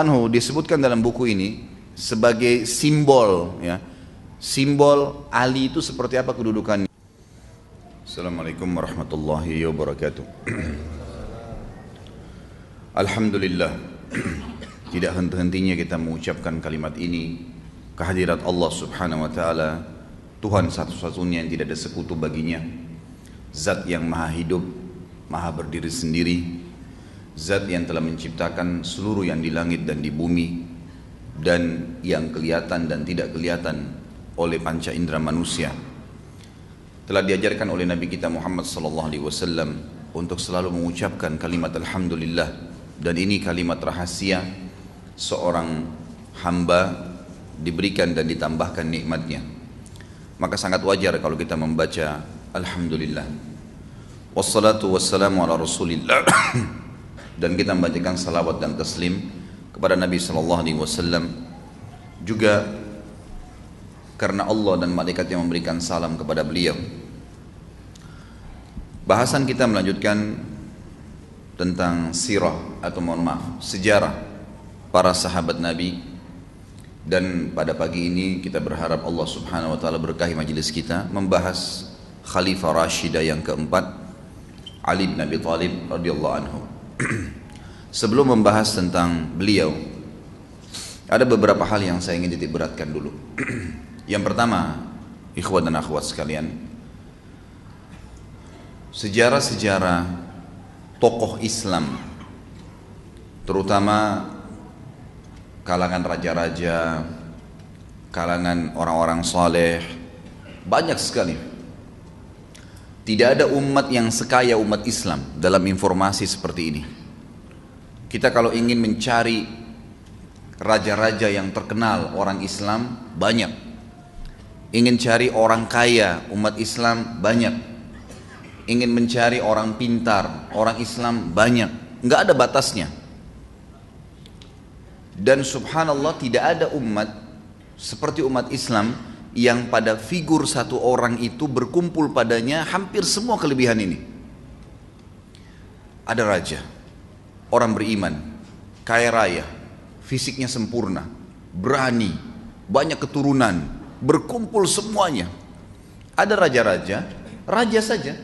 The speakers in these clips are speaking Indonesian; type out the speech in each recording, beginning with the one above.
Disebutkan dalam buku ini sebagai simbol, ya, simbol Ali itu seperti apa kedudukannya. Assalamualaikum warahmatullahi wabarakatuh. Alhamdulillah, tidak henti-hentinya kita mengucapkan kalimat ini, kehadirat Allah subhanahu wa ta'ala, Tuhan satu-satunya yang tidak ada sekutu baginya, Zat yang maha hidup, maha berdiri sendiri, Zat yang telah menciptakan seluruh yang di langit dan di bumi, dan yang kelihatan dan tidak kelihatan oleh panca indera manusia. Telah diajarkan oleh Nabi kita Muhammad SAW untuk selalu mengucapkan kalimat Alhamdulillah, dan ini kalimat rahasia seorang hamba diberikan dan ditambahkan nikmatnya. Maka sangat wajar kalau kita membaca Alhamdulillah, wassalatu wassalamu ala rasulillah, dan kita membacakan salawat dan taslim kepada Nabi SAW, juga karena Allah dan malaikat yang memberikan salam kepada beliau. Bahasan kita melanjutkan tentang sirah atau sejarah para sahabat Nabi, dan pada pagi ini kita berharap Allah subhanahu wa ta'ala berkahi majelis kita membahas Khalifah Rashidah yang keempat, Ali bin Abi Thalib radhiyallahu anhu. Sebelum membahas tentang beliau, ada beberapa hal yang saya ingin titik beratkan dulu. Yang pertama, ikhwan dan akhwat sekalian, sejarah-sejarah tokoh Islam, terutama kalangan raja-raja, kalangan orang-orang saleh, banyak sekali. Tidak ada umat yang sekaya umat Islam dalam informasi seperti ini. Kita kalau ingin mencari raja-raja yang terkenal orang Islam, banyak. Ingin cari orang kaya umat Islam, banyak. Ingin mencari orang pintar orang Islam, banyak. Nggak ada batasnya. Dan subhanallah, tidak ada umat seperti umat Islam yang pada figur satu orang itu berkumpul padanya hampir semua kelebihan ini. Ada raja, orang beriman, kaya raya, fisiknya sempurna, berani, banyak keturunan, berkumpul semuanya. Ada raja-raja, raja saja,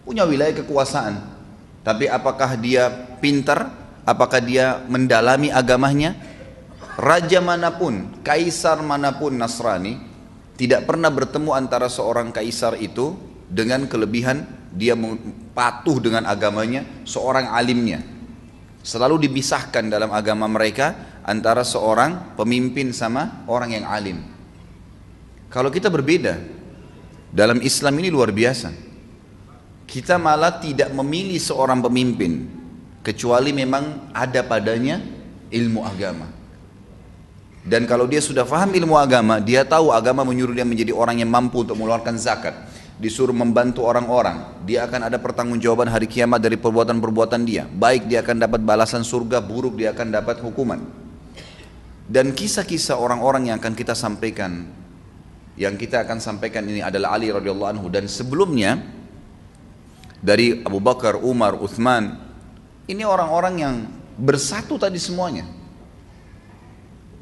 punya wilayah kekuasaan, tapi apakah dia pintar? Apakah dia mendalami agamanya? Raja manapun, kaisar manapun Nasrani, tidak pernah bertemu antara seorang kaisar itu dengan kelebihan dia patuh dengan agamanya, seorang alimnya. Selalu dipisahkan dalam agama mereka antara seorang pemimpin sama orang yang alim. Kalau kita berbeda, dalam Islam ini luar biasa. Kita malah tidak memilih seorang pemimpin, kecuali memang ada padanya ilmu agama. Dan kalau dia sudah paham ilmu agama, dia tahu agama menyuruh dia menjadi orang yang mampu untuk mengeluarkan zakat, disuruh membantu orang-orang, dia akan ada pertanggungjawaban hari kiamat dari perbuatan-perbuatan dia. Baik dia akan dapat balasan surga, buruk dia akan dapat hukuman. Dan kisah-kisah orang-orang yang akan kita sampaikan, yang kita akan sampaikan ini adalah Ali radhiyallahu anhu, dan sebelumnya dari Abu Bakar, Umar, Uthman. Ini orang-orang yang bersatu tadi semuanya.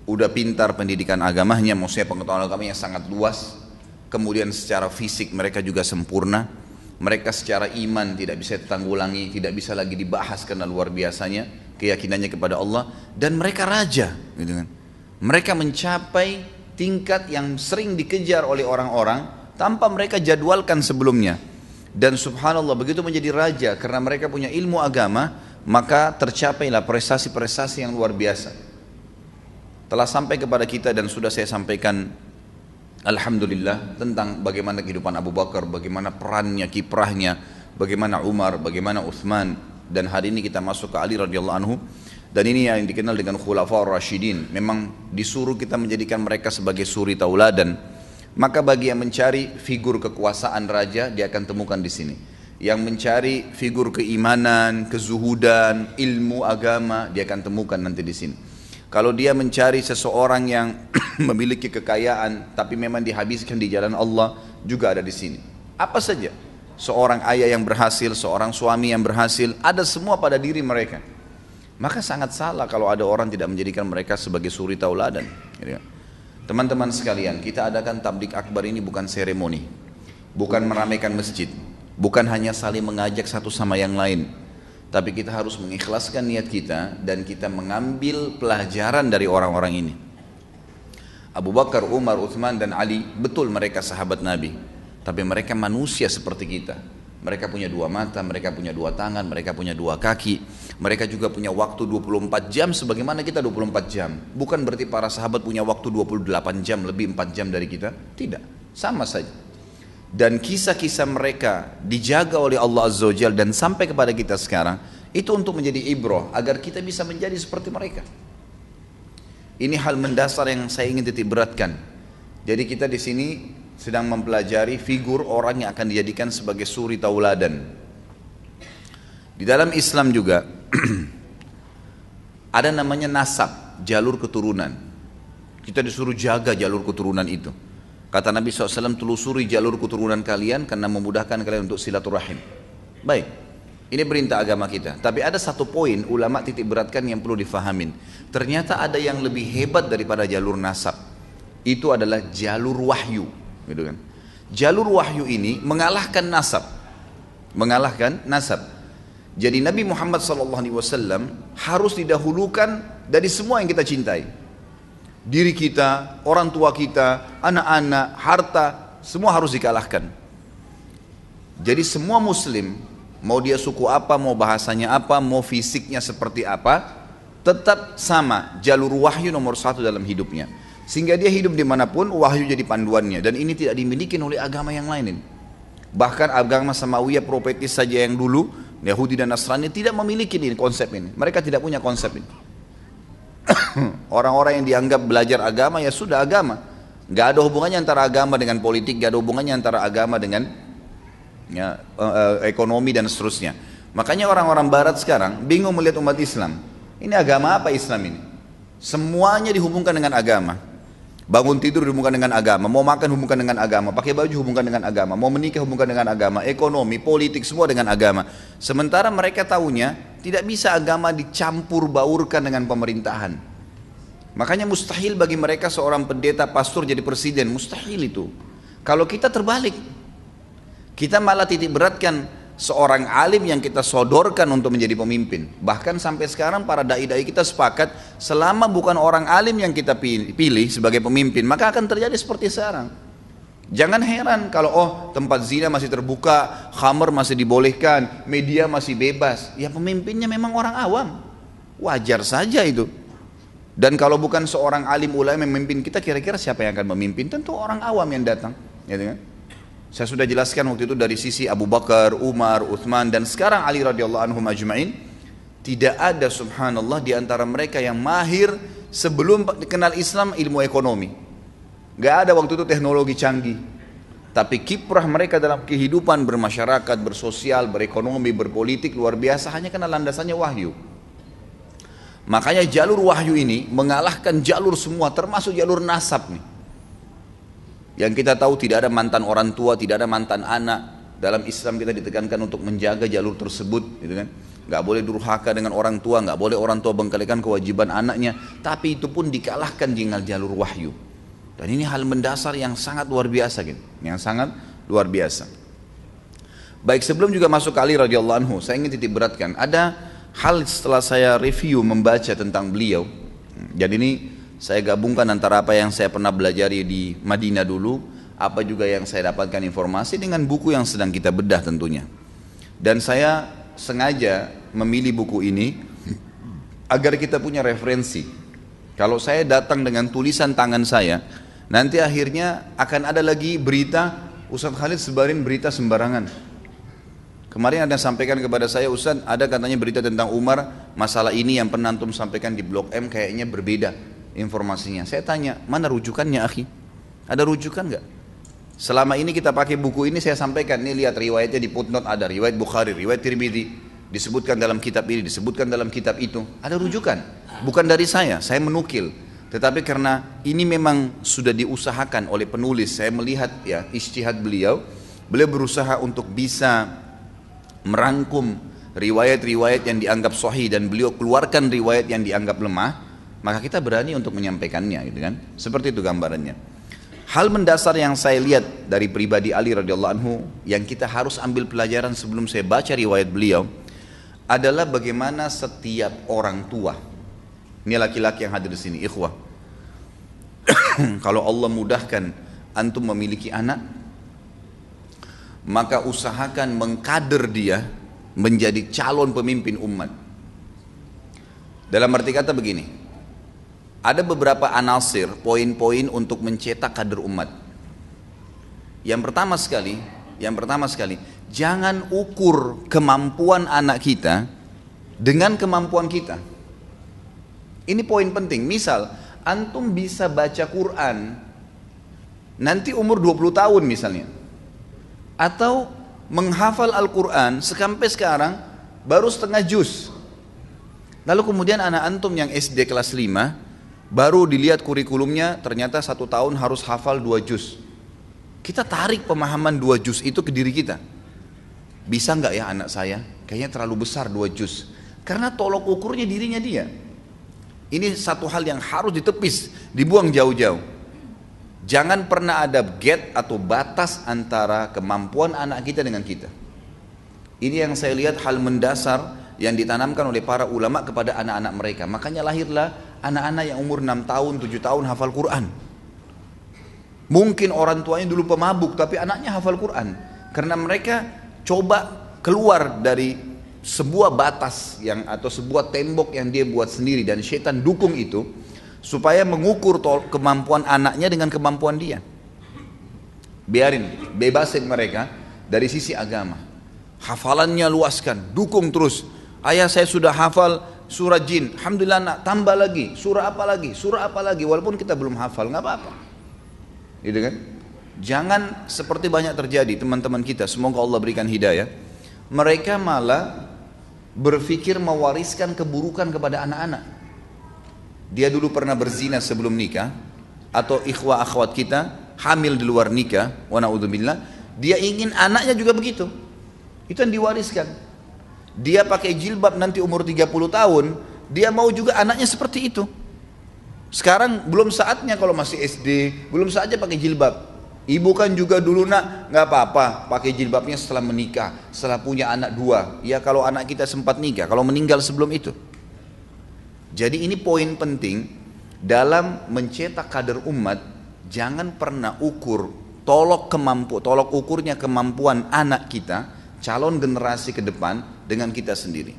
Udah pintar pendidikan agamanya, maksudnya pengetahuan agamanya sangat luas. Kemudian secara fisik mereka juga sempurna. Mereka secara iman tidak bisa ditanggulangi, tidak bisa lagi dibahas karena luar biasanya keyakinannya kepada Allah. Dan mereka raja, gitu kan. Mereka mencapai tingkat yang sering dikejar oleh orang-orang tanpa mereka jadwalkan sebelumnya. Dan subhanallah, begitu menjadi raja karena mereka punya ilmu agama, maka tercapailah prestasi-prestasi yang luar biasa. Telah sampai kepada kita dan sudah saya sampaikan alhamdulillah tentang bagaimana kehidupan Abu Bakar, bagaimana perannya, kiprahnya, bagaimana Umar, bagaimana Uthman, dan hari ini kita masuk ke Ali radhiyallahu anhu. Dan ini yang dikenal dengan Khulafaur Rasyidin. Memang disuruh kita menjadikan mereka sebagai suri tauladan. Maka bagi yang mencari figur kekuasaan raja, dia akan temukan di sini. Yang mencari figur keimanan, kezuhudan, ilmu agama, dia akan temukan nanti di sini. Kalau dia mencari seseorang yang memiliki kekayaan tapi memang dihabiskan di jalan Allah, juga ada di sini. Apa saja, seorang ayah yang berhasil, seorang suami yang berhasil, ada semua pada diri mereka. Maka sangat salah kalau ada orang tidak menjadikan mereka sebagai suri tauladan. Teman-teman sekalian, kita adakan tablik akbar ini bukan seremoni, bukan meramaikan masjid, bukan hanya saling mengajak satu sama yang lain, tapi kita harus mengikhlaskan niat kita dan kita mengambil pelajaran dari orang-orang ini. Abu Bakar, Umar, Uthman dan Ali, betul mereka sahabat Nabi, tapi mereka manusia seperti kita. Mereka punya dua mata, mereka punya dua tangan, mereka punya dua kaki. Mereka juga punya waktu 24 jam sebagaimana kita 24 jam. Bukan berarti para sahabat punya waktu 28 jam, lebih 4 jam dari kita. Tidak, sama saja. Dan kisah-kisah mereka dijaga oleh Allah Azza wa Jalla dan sampai kepada kita sekarang, itu untuk menjadi ibrah agar kita bisa menjadi seperti mereka. Ini hal mendasar yang saya ingin titik beratkan. Jadi kita di sini sedang mempelajari figur orang yang akan dijadikan sebagai suri tauladan. Di dalam Islam juga ada namanya nasab, jalur keturunan. Kita disuruh jaga jalur keturunan itu. Kata Nabi SAW, telusuri jalur keturunan kalian karena memudahkan kalian untuk silaturahim. Baik, ini perintah agama kita. Tapi ada satu poin ulama titik beratkan yang perlu difahamin. Ternyata ada yang lebih hebat daripada jalur nasab. Itu adalah jalur wahyu. Gitu kan. Jalur wahyu ini mengalahkan nasab. Mengalahkan nasab. Jadi Nabi Muhammad SAW harus didahulukan dari semua yang kita cintai. Diri kita, orang tua kita, anak-anak, harta, semua harus dikalahkan. Jadi semua muslim, mau dia suku apa, mau bahasanya apa, mau fisiknya seperti apa, tetap sama jalur wahyu nomor satu dalam hidupnya. Sehingga dia hidup dimanapun, wahyu jadi panduannya. Dan ini tidak dimiliki oleh agama yang lain. Bahkan agama Samawiyah profetis saja yang dulu, Yahudi dan Nasrani tidak memiliki ini, konsep ini. Mereka tidak punya konsep ini. Orang-orang yang dianggap belajar agama, ya sudah agama. Gak ada hubungannya antara agama dengan politik, gak ada hubungannya antara agama dengan ekonomi dan seterusnya. Makanya orang-orang barat sekarang bingung melihat umat Islam. Ini agama apa Islam ini? Semuanya dihubungkan dengan agama. Bangun tidur hubungkan dengan agama, mau makan hubungkan dengan agama, pakai baju hubungkan dengan agama, mau menikah hubungkan dengan agama, ekonomi, politik semua dengan agama. Sementara mereka tahunya tidak bisa agama dicampur baurkan dengan pemerintahan. Makanya mustahil bagi mereka seorang pendeta pastor jadi presiden, mustahil itu. Kalau kita terbalik, kita malah titik beratkan seorang alim yang kita sodorkan untuk menjadi pemimpin. Bahkan sampai sekarang para dai-dai kita sepakat, selama bukan orang alim yang kita pilih sebagai pemimpin, maka akan terjadi seperti sekarang. Jangan heran kalau tempat zina masih terbuka, khamr masih dibolehkan, media masih bebas. Ya pemimpinnya memang orang awam, wajar saja itu. Dan kalau bukan seorang alim ulama yang memimpin kita, kira-kira siapa yang akan memimpin? Tentu orang awam yang datang, gitu kan? Saya sudah jelaskan waktu itu dari sisi Abu Bakar, Umar, Uthman dan sekarang Ali radhiyallahu anhum ajma'in. Tidak ada subhanallah di antara mereka yang mahir sebelum dikenal Islam ilmu ekonomi. Gak ada waktu itu teknologi canggih. Tapi kiprah mereka dalam kehidupan bermasyarakat, bersosial, berekonomi, berpolitik luar biasa hanya karena landasannya wahyu. Makanya jalur wahyu ini mengalahkan jalur semua termasuk jalur nasab nih. Yang kita tahu tidak ada mantan orang tua, tidak ada mantan anak. Dalam Islam kita ditekankan untuk menjaga jalur tersebut, gitu kan? Gak boleh durhaka dengan orang tua, gak boleh orang tua bengkalikan kewajiban anaknya. Tapi itu pun dikalahkan dengan jalur wahyu. Dan ini hal mendasar yang sangat luar biasa, gitu. Yang sangat luar biasa. Baik, sebelum juga masuk ke Ali radhiyallahu anhu, saya ingin titik beratkan. Ada hal setelah saya review membaca tentang beliau. Jadi ini saya gabungkan antara apa yang saya pernah belajar di Madinah dulu, apa juga yang saya dapatkan informasi dengan buku yang sedang kita bedah tentunya. Dan saya sengaja memilih buku ini agar kita punya referensi. Kalau saya datang dengan tulisan tangan saya, nanti akhirnya akan ada lagi berita, Ustaz Khalid sebarin berita sembarangan. Kemarin ada yang sampaikan kepada saya, Ustaz ada katanya berita tentang Umar, masalah ini yang pernah antum sampaikan di Blok M kayaknya berbeda informasinya. Saya tanya, mana rujukannya akhi? Ada rujukan nggak? Selama ini kita pakai buku ini saya sampaikan, nih lihat riwayatnya di footnote ada, riwayat Bukhari, riwayat Tirmidzi, disebutkan dalam kitab ini, disebutkan dalam kitab itu. Ada rujukan, bukan dari saya menukil. Tetapi karena ini memang sudah diusahakan oleh penulis, saya melihat ya ijtihad beliau berusaha untuk bisa merangkum riwayat-riwayat yang dianggap sahih dan beliau keluarkan riwayat yang dianggap lemah, maka kita berani untuk menyampaikannya, gitu kan? Seperti itu gambarannya. Hal mendasar yang saya lihat dari pribadi Ali radhiyallahu anhu yang kita harus ambil pelajaran sebelum saya baca riwayat beliau adalah bagaimana setiap orang tua. Ini laki-laki yang hadir di sini, ikhwah. Kalau Allah mudahkan antum memiliki anak, maka usahakan mengkader dia menjadi calon pemimpin umat. Dalam arti kata begini, ada beberapa anasir, poin-poin untuk mencetak kader umat. Yang pertama sekali, jangan ukur kemampuan anak kita dengan kemampuan kita. Ini poin penting. Misal, antum bisa baca Quran nanti umur 20 tahun misalnya, atau menghafal Al-Quran sampai sekarang baru setengah juz. Lalu kemudian anak antum yang SD kelas 5 baru dilihat kurikulumnya, ternyata 1 tahun harus hafal 2 juz. Kita tarik pemahaman 2 juz itu ke diri kita. Bisa nggak ya anak saya? Kayaknya terlalu besar 2 juz. Karena tolok ukurnya dirinya dia. Ini satu hal yang harus ditepis, dibuang jauh-jauh. Jangan pernah ada gap atau batas antara kemampuan anak kita dengan kita. Ini yang saya lihat hal mendasar yang ditanamkan oleh para ulama kepada anak-anak mereka. Makanya lahirlah anak-anak yang umur 6 tahun, 7 tahun hafal Quran. Mungkin orang tuanya dulu pemabuk, tapi anaknya hafal Quran. Karena mereka coba keluar dari sebuah batas yang atau sebuah tembok yang dia buat sendiri, dan syaitan dukung itu supaya mengukur kemampuan anaknya dengan kemampuan dia. Biarin, bebasin mereka dari sisi agama. Hafalannya luaskan, dukung terus. Ayah saya sudah hafal surah jin, alhamdulillah nak, tambah lagi, surah apa lagi, walaupun kita belum hafal, nggak apa-apa. Gitu kan? Jangan seperti banyak terjadi teman-teman kita, semoga Allah berikan hidayah. Mereka malah berpikir mewariskan keburukan kepada anak-anak. Dia dulu pernah berzina sebelum nikah, atau ikhwah akhwat kita hamil di luar nikah, wa na'udzubillah, dia ingin anaknya juga begitu. Itu yang diwariskan. Dia pakai jilbab nanti umur 30 tahun, dia mau juga anaknya seperti itu. Sekarang belum saatnya kalau masih SD, belum saatnya pakai jilbab. Ibu kan juga dulu nak, nggak apa-apa pakai jilbabnya setelah menikah, setelah punya anak 2. Ya kalau anak kita sempat nikah, kalau meninggal sebelum itu. Jadi ini poin penting dalam mencetak kader umat. Jangan pernah ukur, tolok ukurnya kemampuan anak kita, calon generasi ke depan dengan kita sendiri.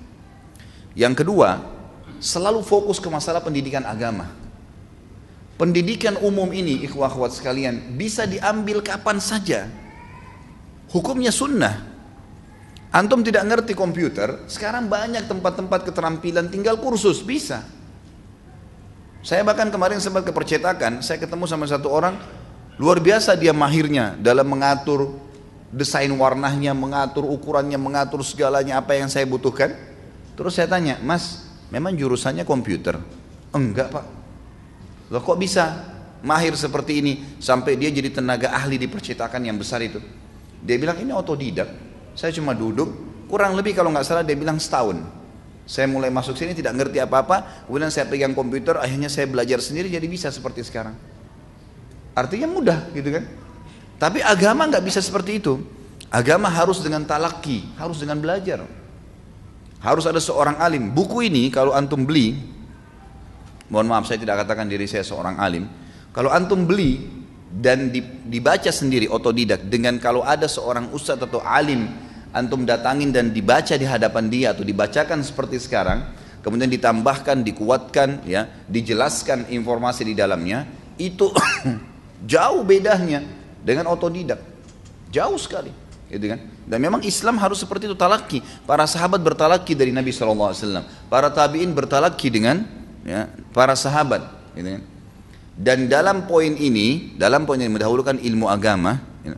Yang kedua, selalu fokus ke masalah pendidikan agama. Pendidikan umum ini, ikhwah akhwat sekalian, bisa diambil kapan saja. Hukumnya sunnah. Antum tidak ngerti komputer, sekarang banyak tempat-tempat keterampilan, tinggal kursus, bisa. Saya bahkan kemarin sempat ke percetakan, saya ketemu sama satu orang, luar biasa dia mahirnya dalam mengatur desain warnanya, mengatur ukurannya, mengatur segalanya apa yang saya butuhkan. Terus saya tanya, Mas, memang jurusannya komputer? Enggak Pak. Loh kok bisa mahir seperti ini sampai dia jadi tenaga ahli di percetakan yang besar itu? Dia bilang ini otodidak, saya cuma duduk, kurang lebih kalau nggak salah dia bilang setahun. Saya mulai masuk sini tidak ngerti apa-apa, kemudian saya pegang komputer, akhirnya saya belajar sendiri jadi bisa seperti sekarang. Artinya mudah gitu kan? Tapi agama nggak bisa seperti itu. Agama harus dengan talaki, harus dengan belajar. Harus ada seorang alim. Buku ini kalau antum beli, mohon maaf saya tidak katakan diri saya seorang alim, kalau antum beli dan dibaca sendiri otodidak, dengan kalau ada seorang ustadz atau alim antum datangin dan dibaca di hadapan dia atau dibacakan seperti sekarang, kemudian ditambahkan, dikuatkan, ya, dijelaskan informasi di dalamnya, itu jauh bedanya dengan otodidak, jauh sekali, gitu kan? Dan memang Islam harus seperti itu, talaki. Para sahabat bertalaki dari Nabi SAW, para tabiin bertalaki dengan, ya, para sahabat, gitu kan? Dan dalam poin ini mendahulukan ilmu agama, ya,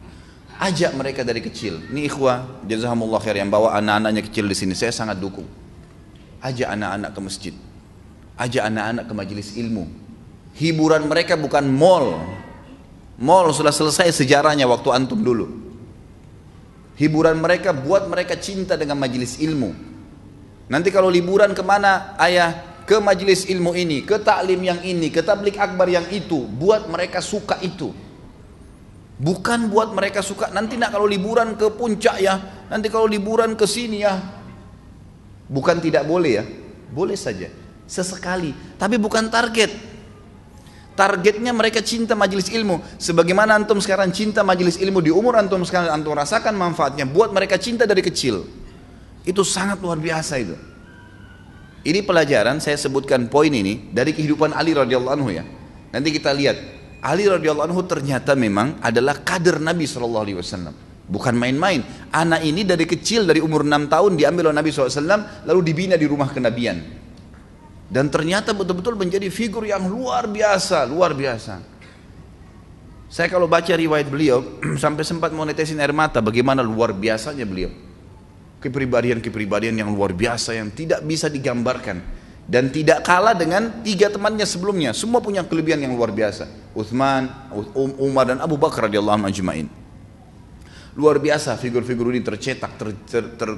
ajak mereka dari kecil. Ini ikhwah, jazakumullah khair yang bawa anak-anaknya kecil di sini, saya sangat dukung. Ajak anak-anak ke masjid, ajak anak-anak ke majelis ilmu. Hiburan mereka bukan mall sudah selesai sejarahnya waktu antum dulu. Hiburan mereka buat mereka cinta dengan majelis ilmu, Nanti kalau liburan kemana ayah? Ke majelis ilmu ini, ke taklim yang ini, ke tablik akbar yang itu. Buat mereka suka itu. Bukan buat mereka suka, nanti nak kalau liburan ke puncak ya, nanti kalau liburan ke sini ya. Bukan tidak boleh ya, boleh saja. Sesekali, tapi bukan target. Targetnya mereka cinta majelis ilmu. Sebagaimana antum sekarang cinta majelis ilmu di umur antum sekarang, antum rasakan manfaatnya. Buat mereka cinta dari kecil. Itu sangat luar biasa itu. Ini pelajaran, saya sebutkan poin ini dari kehidupan Ali radhiyallahu anhu ya. Nanti kita lihat, Ali radhiyallahu anhu ternyata memang adalah kader Nabi SAW. Bukan main-main. Anak ini dari kecil, dari umur 6 tahun diambil oleh Nabi SAW, lalu dibina di rumah kenabian. Dan ternyata betul-betul menjadi figur yang luar biasa, luar biasa. Saya kalau baca riwayat beliau, sampai sempat mau netesin air mata, bagaimana luar biasanya beliau. Kepribadian-kepribadian yang luar biasa yang tidak bisa digambarkan dan tidak kalah dengan 3 temannya sebelumnya. Semua punya kelebihan yang luar biasa. Utsman, Umar dan Abu Bakar radhiyallahu anhum ajma'in. Luar biasa figur-figur ini tercetak,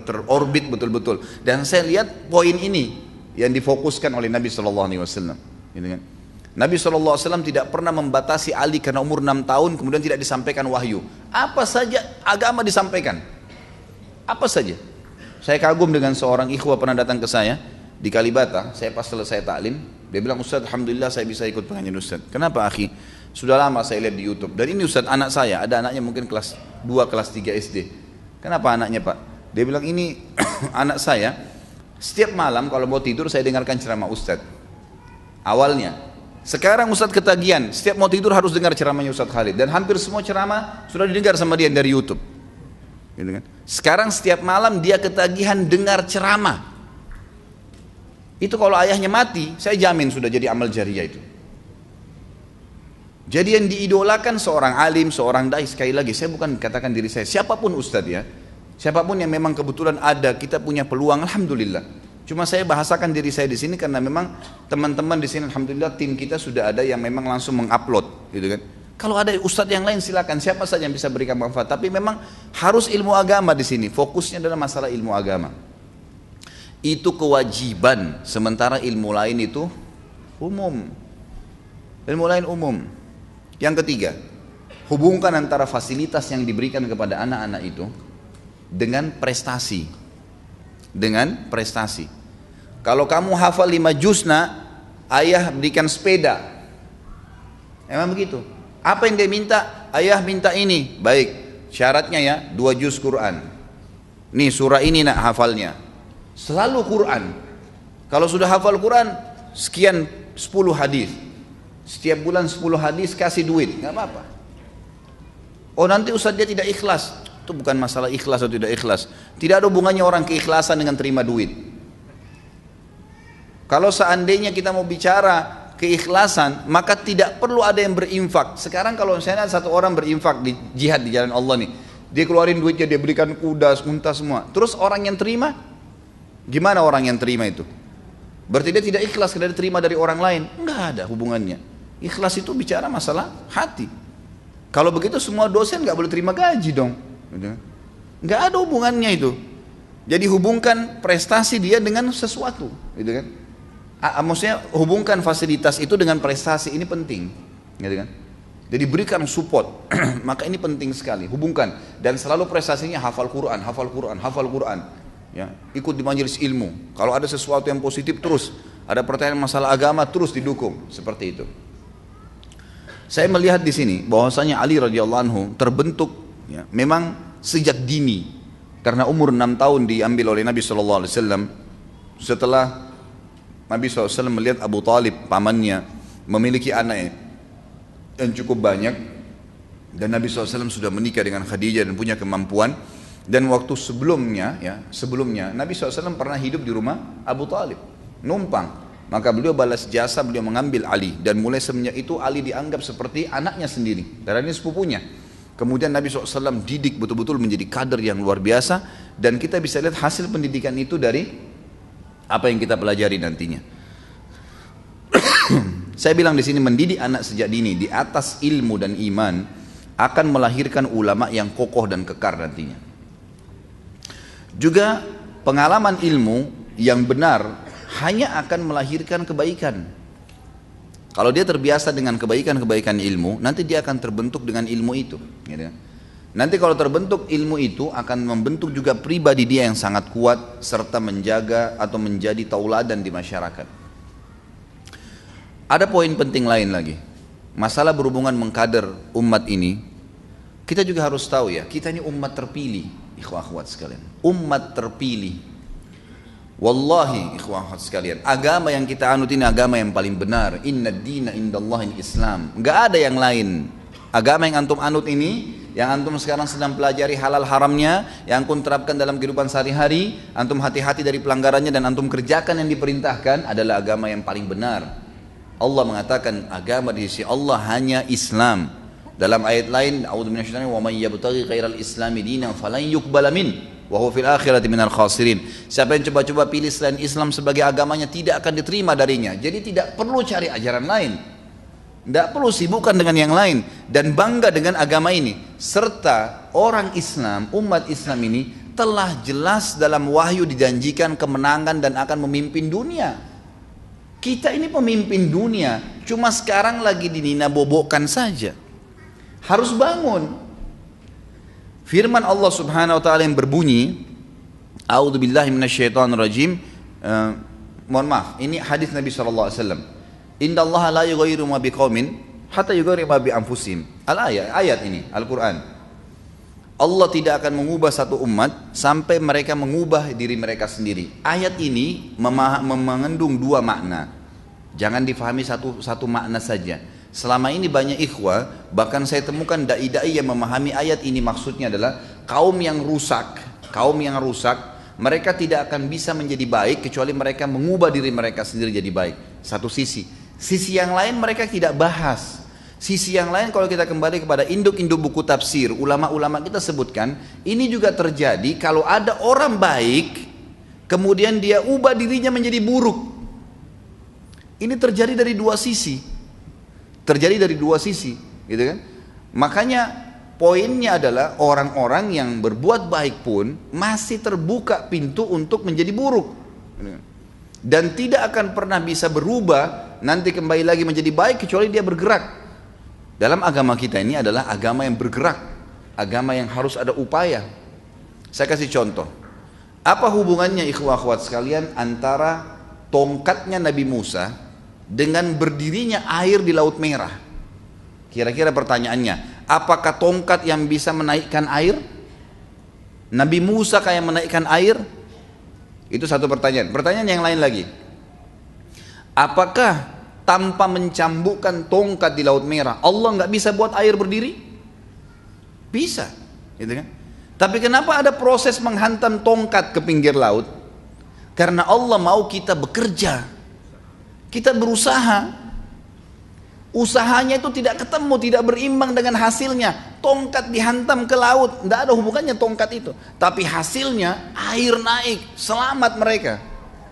terorbit betul-betul. Dan saya lihat poin ini yang difokuskan oleh Nabi sallallahu alaihi wasallam. Gitu kan? Nabi SAW tidak pernah membatasi Ali karena umur 6 tahun kemudian tidak disampaikan wahyu. Apa saja agama disampaikan. Apa saja. Saya kagum dengan seorang ikhwah pernah datang ke saya di Kalibata, saya pas selesai taklim, dia bilang, Ustaz, alhamdulillah saya bisa ikut pengajian Ustaz. Kenapa akhi? Sudah lama saya lihat di YouTube. Dan ini Ustaz, anak saya, ada anaknya mungkin kelas 2, kelas 3 SD. Kenapa anaknya Pak? Dia bilang ini anak saya, setiap malam kalau mau tidur saya dengarkan ceramah Ustaz. Awalnya. Sekarang Ustaz ketagihan, setiap mau tidur harus dengar ceramahnya Ustaz Khalid. Dan hampir semua ceramah sudah didengar sama dia dari YouTube. Gitu kan? Sekarang setiap malam dia ketagihan dengar ceramah. Itu kalau ayahnya mati, saya jamin sudah jadi amal jariah itu. Jadi yang diidolakan seorang alim, seorang dai, sekali lagi saya bukan katakan diri saya, siapapun ustadz ya, siapapun yang memang kebetulan ada, kita punya peluang, alhamdulillah. Cuma saya bahasakan diri saya di sini karena memang teman-teman di sini, alhamdulillah tim kita sudah ada yang memang langsung mengupload, gitu kan. Kalau ada ustadz yang lain silakan, siapa saja yang bisa berikan manfaat. Tapi memang harus ilmu agama di sini. Fokusnya adalah masalah ilmu agama. Itu kewajiban. Sementara ilmu lain itu umum. Ilmu lain umum. Yang ketiga, hubungkan antara fasilitas yang diberikan kepada anak-anak itu dengan prestasi. Dengan prestasi. Kalau kamu hafal 5 juz ayah berikan sepeda. Emang begitu. Apa yang dia minta? Ayah minta ini. Baik, syaratnya ya 2 juz Quran. Nih surah ini nak hafalnya. Selalu Quran. Kalau sudah hafal Quran, sekian 10 hadis. Setiap bulan 10 hadis kasih duit, nggak apa-apa. Oh nanti Ustaz dia tidak ikhlas. Itu bukan masalah ikhlas atau tidak ikhlas. Tidak ada hubungannya orang keikhlasan dengan terima duit. Kalau seandainya kita mau bicara keikhlasan, maka tidak perlu ada yang berinfak. Sekarang kalau misalnya satu orang berinfak di jihad di jalan Allah nih, dia keluarin duitnya, dia berikan kuda, unta semua. Terus orang yang terima, gimana orang yang terima itu? Berarti dia tidak ikhlas karena dia terima dari orang lain. Enggak ada hubungannya. Ikhlas itu bicara masalah hati. Kalau begitu semua dosen nggak boleh terima gaji dong. Nggak ada hubungannya itu. Jadi hubungkan prestasi dia dengan sesuatu, gitu kan? Maksudnya hubungkan fasilitas itu dengan prestasi, ini penting, gitu kan? Jadi berikan support, maka ini penting sekali. Hubungkan dan selalu prestasinya hafal Quran, hafal Quran, hafal Quran. Ya, ikut di majelis ilmu. Kalau ada sesuatu yang positif terus, ada pertanyaan masalah agama terus didukung, seperti itu. Saya melihat di sini bahwasanya Ali radhiyallahu anhu terbentuk, ya, memang sejak dini, karena umur 6 tahun diambil oleh Nabi SAW. Setelah Nabi SAW melihat Abu Talib pamannya memiliki anak yang cukup banyak, dan Nabi SAW sudah menikah dengan Khadijah dan punya kemampuan. Dan waktu sebelumnya Nabi SAW pernah hidup di rumah Abu Talib, numpang. Maka beliau balas jasa, beliau mengambil Ali. Dan mulai semenjak itu Ali dianggap seperti anaknya sendiri, karena ini sepupunya. Kemudian Nabi SAW didik betul-betul menjadi kader yang luar biasa. Dan kita bisa lihat hasil pendidikan itu dari apa yang kita pelajari nantinya. Saya bilang di sini, mendidik anak sejak dini di atas ilmu dan iman akan melahirkan ulama yang kokoh dan kekar nantinya. Juga pengalaman ilmu yang benar hanya akan melahirkan kebaikan. Kalau dia terbiasa dengan kebaikan-kebaikan ilmu, nanti dia akan terbentuk dengan ilmu itu, gitu. Nanti kalau terbentuk ilmu itu akan membentuk juga pribadi dia yang sangat kuat serta menjaga atau menjadi tauladan di masyarakat. Ada poin penting lain lagi. Masalah berhubungan mengkader umat ini, kita juga harus tahu ya, kita ini umat terpilih, ikhwah-akhwat sekalian. Umat terpilih. Wallahi ikhwah-akhwat sekalian, agama yang kita anut ini agama yang paling benar. Inna dina indallahil Islam. Gak ada yang lain. Agama yang antum anut ini, yang antum sekarang sedang pelajari halal haramnya, yang antum terapkan dalam kehidupan sehari-hari, antum hati-hati dari pelanggarannya dan antum kerjakan yang diperintahkan, adalah agama yang paling benar. Allah mengatakan agama di sisi Allah hanya Islam. Dalam ayat lain, a'udzu minasyaitonir rajim, wa may yabtaghi ghairal islami dinan falan yuqbala min wa huwa fil akhirati minal khasirin. Siapa yang coba-coba pilih selain Islam sebagai agamanya tidak akan diterima darinya. Jadi tidak perlu cari ajaran lain. Tidak perlu sibukkan dengan yang lain dan bangga dengan agama ini. Serta orang Islam, umat Islam ini telah jelas dalam wahyu dijanjikan kemenangan dan akan memimpin dunia. Kita ini pemimpin dunia, cuma sekarang lagi dinina-bobokkan saja. Harus bangun. Firman Allah Subhanahu wa taala yang berbunyi, A'udzubillahi minasyaitonirrajim. Mohon maaf, ini hadis Nabi sallallahu alaihi wasallam. Innallaha la yughayyiru ma biqaumin hatta yughayyiru ma bi anfusihim. Ayat ini Al-Qur'an. Allah tidak akan mengubah satu umat sampai mereka mengubah diri mereka sendiri. Ayat ini mengandung dua makna. Jangan difahami satu makna saja. Selama ini banyak ikhwah, bahkan saya temukan dai-dai yang memahami ayat ini maksudnya adalah kaum yang rusak, mereka tidak akan bisa menjadi baik kecuali mereka mengubah diri mereka sendiri jadi baik. Satu sisi. Sisi yang lain mereka tidak bahas. Sisi yang lain kalau kita kembali kepada induk-induk buku tafsir, ulama-ulama kita sebutkan, ini juga terjadi kalau ada orang baik, kemudian dia ubah dirinya menjadi buruk. Ini terjadi dari dua sisi. Gitu kan? Makanya poinnya adalah orang-orang yang berbuat baik pun masih terbuka pintu untuk menjadi buruk. Dan tidak akan pernah bisa berubah nanti kembali lagi menjadi baik kecuali dia bergerak. Dalam agama kita ini adalah agama yang bergerak, agama yang harus ada upaya. Saya kasih contoh. Apa hubungannya ikhwah akhwat sekalian antara tongkatnya Nabi Musa dengan berdirinya air di Laut Merah? Kira-kira pertanyaannya, apakah tongkat yang bisa menaikkan air? Nabi Musa kayak menaikkan air? Itu satu pertanyaan. Pertanyaan yang lain lagi, apakah tanpa mencambukkan tongkat di Laut Merah Allah nggak bisa buat air berdiri? Bisa, gitu kan? Tapi kenapa ada proses menghantam tongkat ke pinggir laut? Karena Allah mau kita bekerja, kita berusaha. Usahanya itu tidak ketemu, tidak berimbang dengan hasilnya. Tongkat dihantam ke laut, tidak ada hubungannya tongkat itu. Tapi hasilnya air naik, selamat mereka.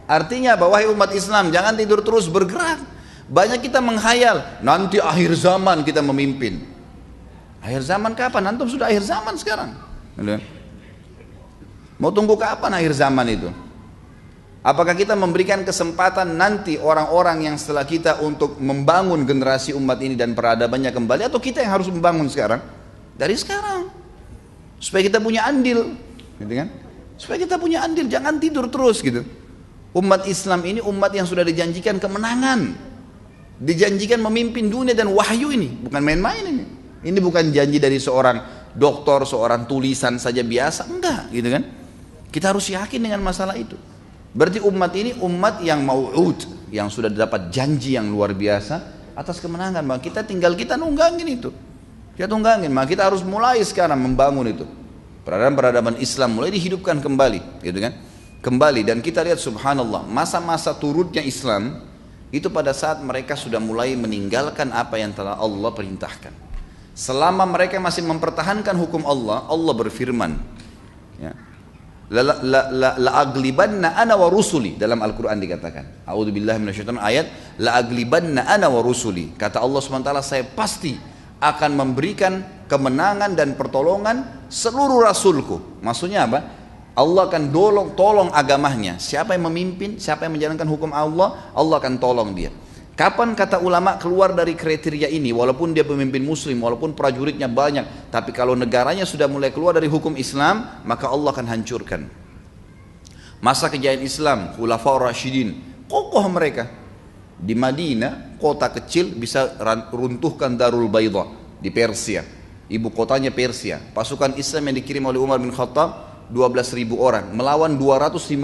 Artinya bahwa wahai umat Islam, jangan tidur terus, bergerak. Banyak kita menghayal, nanti akhir zaman kita memimpin. Akhir zaman kapan? Antum sudah akhir zaman sekarang. Mau tunggu kapan akhir zaman itu? Apakah kita memberikan kesempatan nanti orang-orang yang setelah kita untuk membangun generasi umat ini dan peradabannya kembali, atau kita yang harus membangun sekarang? Dari sekarang, supaya kita punya andil, gitu kan? Supaya kita punya andil, jangan tidur terus gitu. Umat Islam ini umat yang sudah dijanjikan kemenangan, dijanjikan memimpin dunia dan wahyu ini, bukan main-main ini. Ini bukan janji dari seorang dokter, seorang tulisan saja biasa, enggak, gitu kan? Kita harus yakin dengan masalah itu. Berarti umat ini umat yang mau'ud, yang sudah dapat janji yang luar biasa atas kemenangan. Maka kita tinggal kita nunggangin itu. Kita tunggangin, maka kita harus mulai sekarang membangun itu. Peradaban-peradaban Islam mulai dihidupkan kembali, gitu kan? Kembali, dan kita lihat subhanallah, masa-masa turutnya Islam itu pada saat mereka sudah mulai meninggalkan apa yang telah Allah perintahkan. Selama mereka masih mempertahankan hukum Allah, Allah berfirman, ya, la'aglibanna ana wa rusuli, dalam Al-Quran dikatakan, a'udzubillahi minasyaitonir ayat, la'aglibanna ana wa rusuli, kata Allah SWT, saya pasti akan memberikan kemenangan dan pertolongan seluruh rasulku. Maksudnya apa? Allah akan tolong agamanya. Siapa yang memimpin, siapa yang menjalankan hukum Allah, Allah akan tolong dia. Kapan kata ulama keluar dari kriteria ini, walaupun dia pemimpin muslim, walaupun prajuritnya banyak, tapi kalau negaranya sudah mulai keluar dari hukum Islam, maka Allah akan hancurkan. Masa kejayaan Islam, Khulafaur Rasyidin, kokoh mereka. Di Madinah, kota kecil bisa runtuhkan Darul Bayda di Persia. Ibu kotanya Persia. Pasukan Islam yang dikirim oleh Umar bin Khattab 12.000 orang melawan 250.000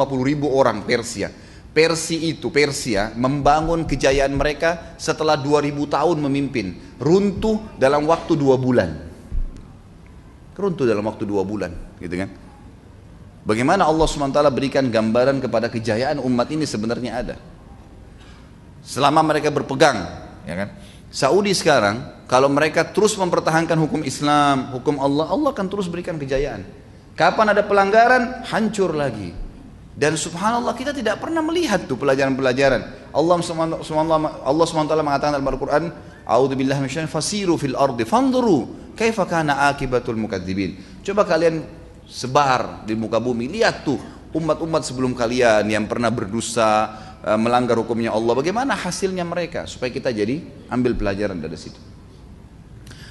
orang Persia. Persia membangun kejayaan mereka setelah 2000 tahun memimpin, runtuh dalam waktu 2 bulan. Runtuh dalam waktu 2 bulan, gitu kan? Bagaimana Allah SWT berikan gambaran kepada kejayaan umat ini sebenarnya ada. Selama mereka berpegang, ya kan? Saudi sekarang, kalau mereka terus mempertahankan hukum Islam, hukum Allah, Allah akan terus berikan kejayaan. Kapan ada pelanggaran, hancur lagi. Dan subhanallah kita tidak pernah melihat tuh pelajaran-pelajaran. Allah SWT mengatakan dalam Al-Quran, A'udzubillahi minasyaitonir fasiru fil ardi fanzuru kaifa kana akibatul mukadzibin. Coba kalian sebar di muka bumi, lihat tuh umat-umat sebelum kalian yang pernah berdosa, melanggar hukumnya Allah, bagaimana hasilnya mereka, supaya kita jadi ambil pelajaran dari situ.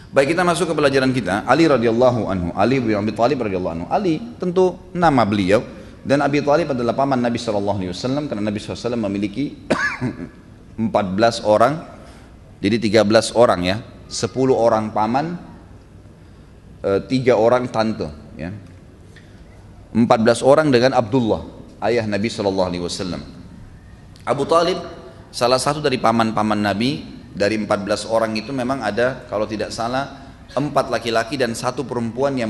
Baik, kita masuk ke pelajaran kita. Ali radhiyallahu anhu, Ali bin Abi Thalib radhiyallahu anhu. Ali tentu nama beliau, dan Abi Thalib adalah paman Nabi SAW, karena Nabi SAW memiliki 14 orang, jadi 13 orang ya, 10 orang paman, 3 orang tante ya. 14 orang dengan Abdullah, ayah Nabi SAW. Abu Thalib salah satu dari paman-paman Nabi. Dari 14 orang itu memang ada, kalau tidak salah, 4 laki-laki dan 1 perempuan yang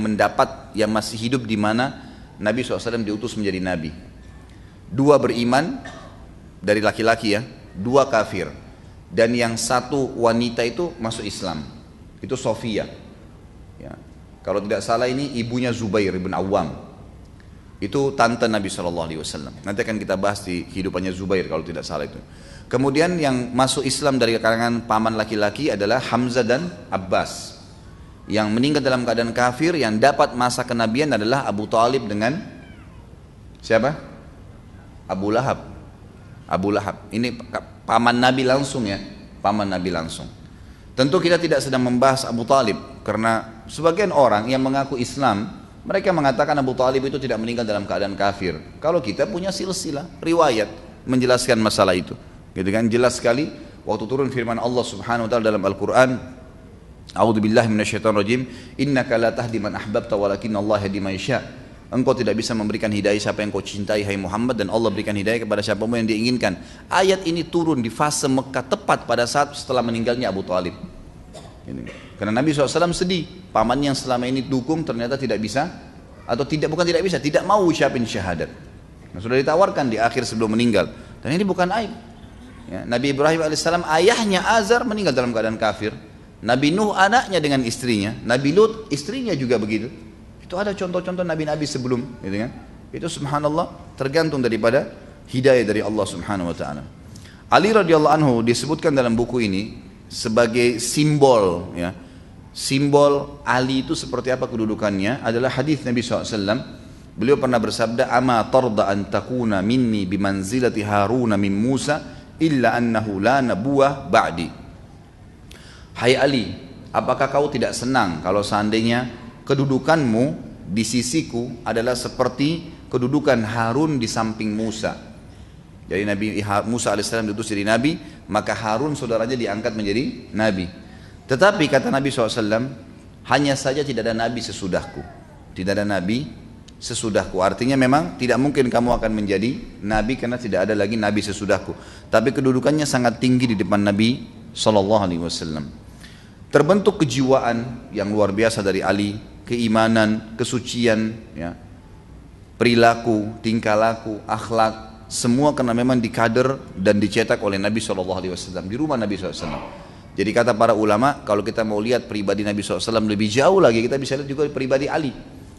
mendapat, yang masih hidup di mana Nabi SAW diutus menjadi Nabi. 2 beriman dari laki-laki ya, 2 kafir. Dan yang 1 wanita itu masuk Islam, itu Sofia ya. Kalau tidak salah ini ibunya Zubair bin Awam, itu tante Nabi SAW. Nanti akan kita bahas di kehidupannya Zubair kalau tidak salah itu. Kemudian yang masuk Islam dari kalangan paman laki-laki adalah Hamzah dan Abbas. Yang meninggal dalam keadaan kafir, yang dapat masa kenabian adalah Abu Thalib dengan siapa? Abu Lahab. Abu Lahab. Ini paman Nabi langsung ya, paman Nabi langsung. Tentu kita tidak sedang membahas Abu Thalib, karena sebagian orang yang mengaku Islam, mereka mengatakan Abu Thalib itu tidak meninggal dalam keadaan kafir. Kalau kita punya silsilah riwayat menjelaskan masalah itu, gitu kan? Jelas sekali waktu turun firman Allah Subhanahu wa taala dalam Al-Qur'an, A'udzubillahi minasyaitonirrajim, innaka la tahdi man ahbabta walakinnallaha yahdi man yasha. Engkau tidak bisa memberikan hidayah siapa yang kau cintai hai Muhammad, dan Allah berikan hidayah kepada siapapun yang diinginkan. Ayat ini turun di fase Mekah tepat pada saat setelah meninggalnya Abu Thalib. Karena Nabi SAW sedih, paman yang selama ini dukung ternyata tidak bisa, atau bukan tidak bisa, tidak mau ucapin syahadat. Nah, sudah ditawarkan di akhir sebelum meninggal, dan ini bukan aib. Ya, Nabi Ibrahim alaihissalam ayahnya Azar meninggal dalam keadaan kafir. Nabi Nuh anaknya dengan istrinya, Nabi Lut istrinya juga begitu. Itu ada contoh-contoh nabi-nabi sebelum, gitu kan? Itu subhanallah tergantung daripada hidayah dari Allah Subhanahu wa taala. Ali radhiyallahu anhu disebutkan dalam buku ini sebagai simbol ya. Simbol Ali itu seperti apa kedudukannya adalah hadis Nabi SAW. Beliau pernah bersabda, "Ama tarda an takuna minni bimanzilati Haruna min Musa illa annahu la nabuwah ba'di." Hai Ali, apakah kau tidak senang kalau seandainya kedudukanmu di sisiku adalah seperti kedudukan Harun di samping Musa? Jadi Nabi Musa alaihissalam diutus jadi Nabi, maka Harun saudaranya diangkat menjadi Nabi. Tetapi kata Nabi SAW, hanya saja tidak ada Nabi sesudahku. Tidak ada Nabi sesudahku. Artinya memang tidak mungkin kamu akan menjadi Nabi karena tidak ada lagi Nabi sesudahku. Tapi kedudukannya sangat tinggi di depan Nabi SAW. Terbentuk kejiwaan yang luar biasa dari Ali, keimanan, kesucian, ya, perilaku, tingkah laku, akhlak, semua karena memang dikader dan dicetak oleh Nabi SAW di rumah Nabi SAW. Jadi kata para ulama, kalau kita mau lihat pribadi Nabi SAW lebih jauh lagi, kita bisa lihat juga pribadi Ali.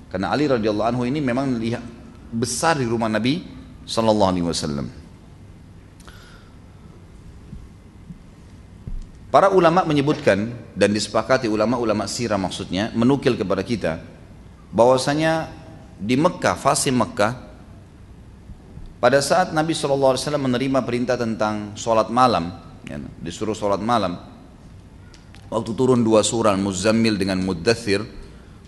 Karena Ali radhiyallahu anhu ini memang lihat besar di rumah Nabi SAW. Para ulama menyebutkan, dan disepakati ulama-ulama sirah maksudnya, menukil kepada kita bahwasanya di Mekah, fase Mekah, pada saat Nabi SAW menerima perintah tentang sholat malam, ya, disuruh sholat malam, waktu turun dua surah Al-Muzammil dengan Muddathir,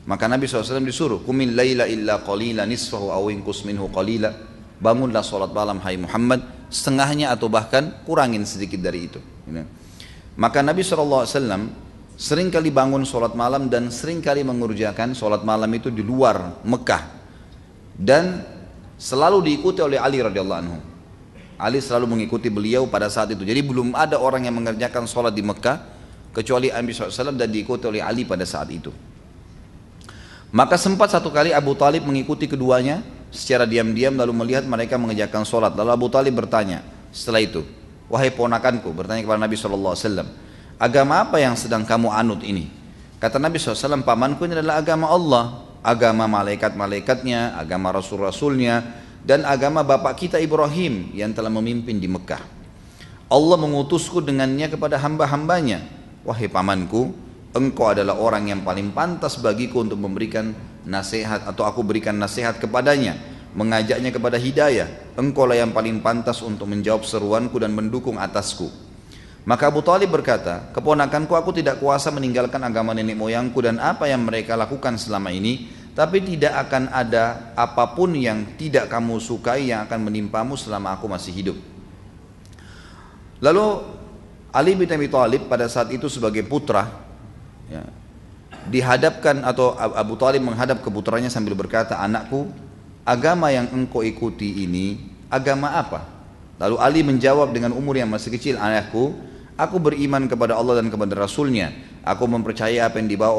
maka Nabi SAW disuruh, Qumil laila illa qalila nisfahu aw inqus minhu qalila, bangunlah sholat malam hai Muhammad, setengahnya atau bahkan kurangin sedikit dari itu. Maka Nabi SAW sering kali bangun sholat malam dan sering kali mengerjakan sholat malam itu di luar Mekah, dan selalu diikuti oleh Ali radhiyallahu anhu. Ali selalu mengikuti beliau pada saat itu. Jadi belum ada orang yang mengerjakan sholat di Mekah kecuali Nabi SAW dan diikuti oleh Ali pada saat itu. Maka sempat satu kali Abu Talib mengikuti keduanya secara diam-diam lalu melihat mereka mengerjakan sholat. Lalu Abu Talib bertanya setelah itu, wahai ponakanku, bertanya kepada Nabi SAW, agama apa yang sedang kamu anut ini? Kata Nabi SAW, pamanku ini adalah agama Allah, agama malaikat-malaikatnya, agama rasul-rasulnya, dan agama bapak kita Ibrahim yang telah memimpin di Mekah. Allah mengutusku dengannya kepada hamba-hambanya. Wahai pamanku, engkau adalah orang yang paling pantas bagiku untuk memberikan nasihat, atau aku berikan nasihat kepadanya, mengajaknya kepada hidayah. Engkau lah yang paling pantas untuk menjawab seruanku dan mendukung atasku. Maka Abu Talib berkata, keponakanku, aku tidak kuasa meninggalkan agama nenek moyangku dan apa yang mereka lakukan selama ini, tapi tidak akan ada apapun yang tidak kamu sukai yang akan menimpamu selama aku masih hidup. Lalu Ali bin Abi Thalib pada saat itu sebagai putra, ya, dihadapkan, atau Abu Talib menghadap ke putranya sambil berkata, anakku, agama yang engkau ikuti ini agama apa? Lalu Ali menjawab dengan umur yang masih kecil, anakku, aku beriman kepada Allah dan kepada Rasulnya, aku mempercayai apa yang dibawa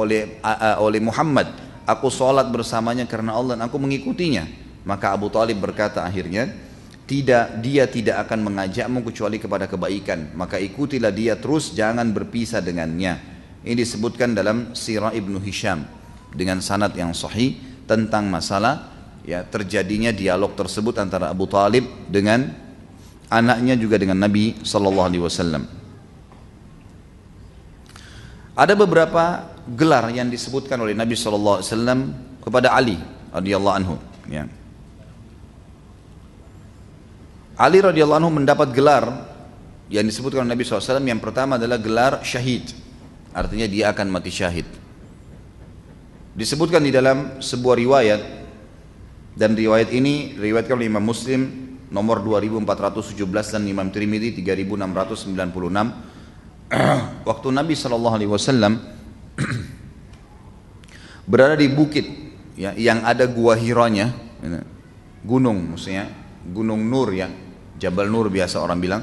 oleh Muhammad, aku sholat bersamanya karena Allah dan aku mengikutinya. Maka Abu Talib berkata akhirnya, dia tidak akan mengajakmu kecuali kepada kebaikan, maka ikutilah dia terus, jangan berpisah dengannya. Ini disebutkan dalam Sirah Ibnu Hisham dengan sanad yang sahih tentang masalah, ya, terjadinya dialog tersebut antara Abu Talib dengan anaknya juga dengan Nabi SAW. Ada beberapa gelar yang disebutkan oleh Nabi SAW kepada Ali radhiyallahu anhu. Ya. Ali radhiyallahu anhu mendapat gelar yang disebutkan oleh Nabi SAW. Yang pertama adalah gelar syahid, artinya dia akan mati syahid. Disebutkan di dalam sebuah riwayat, dan riwayat ini riwayatkan oleh Imam Muslim nomor 2417 dan Imam Tirmidzi 3696. Waktu Nabi SAW berada di bukit, ya, yang ada gua Hiranya, gunung, maksudnya Gunung Nur, ya, Jabal Nur biasa orang bilang.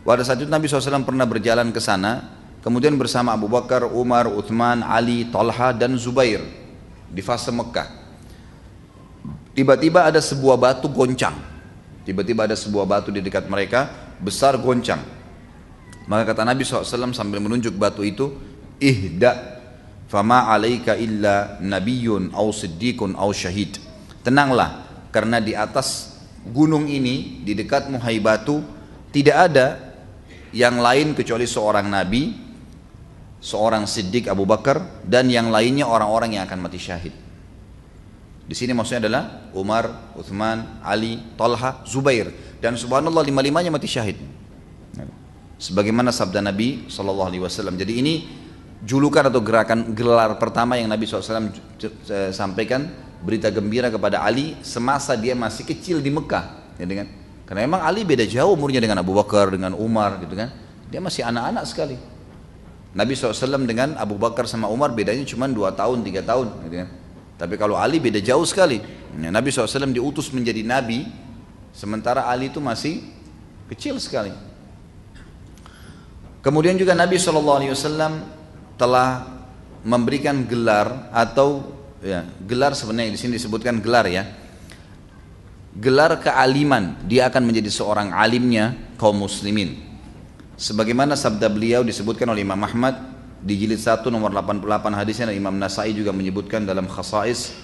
Pada saat itu Nabi SAW pernah berjalan ke sana, kemudian bersama Abu Bakar, Umar, Uthman, Ali, Talha dan Zubair di fase Mekah. Tiba-tiba ada sebuah batu goncang. Tiba-tiba ada sebuah batu di dekat mereka, besar goncang. Maka kata Nabi SAW sambil menunjuk batu itu, ihda fama alaika illa nabiyyun aw siddiqun aw syahid. Tenanglah, karena di atas gunung ini, di dekatmu hai batu, tidak ada yang lain kecuali seorang nabi, seorang siddiq Abu Bakar, dan yang lainnya orang-orang yang akan mati syahid. Di sini maksudnya adalah Umar, Uthman, Ali, Talha, Zubair, dan subhanallah lima-limanya mati syahid. Sebagaimana sabda Nabi SAW. Jadi ini julukan atau gelar pertama yang Nabi SAW sampaikan, berita gembira kepada Ali semasa dia masih kecil di Mekah, ya, kan? Karena memang Ali beda jauh umurnya dengan Abu Bakar, dengan Umar, gitu kan? Dia masih anak-anak sekali. Nabi SAW dengan Abu Bakar sama Umar bedanya cuma 2 tahun, 3 tahun, gitu kan? Tapi kalau Ali beda jauh sekali. Nabi SAW diutus menjadi Nabi, sementara Ali itu masih kecil sekali. Kemudian juga Nabi SAW telah memberikan gelar, atau ya, gelar sebenarnya di sini disebutkan gelar, ya, gelar kealiman. Dia akan menjadi seorang alimnya kaum muslimin. Sebagaimana sabda beliau disebutkan oleh Imam Ahmad di jilid 1 nomor 88 hadisnya, dan Imam Nasai juga menyebutkan dalam Khasais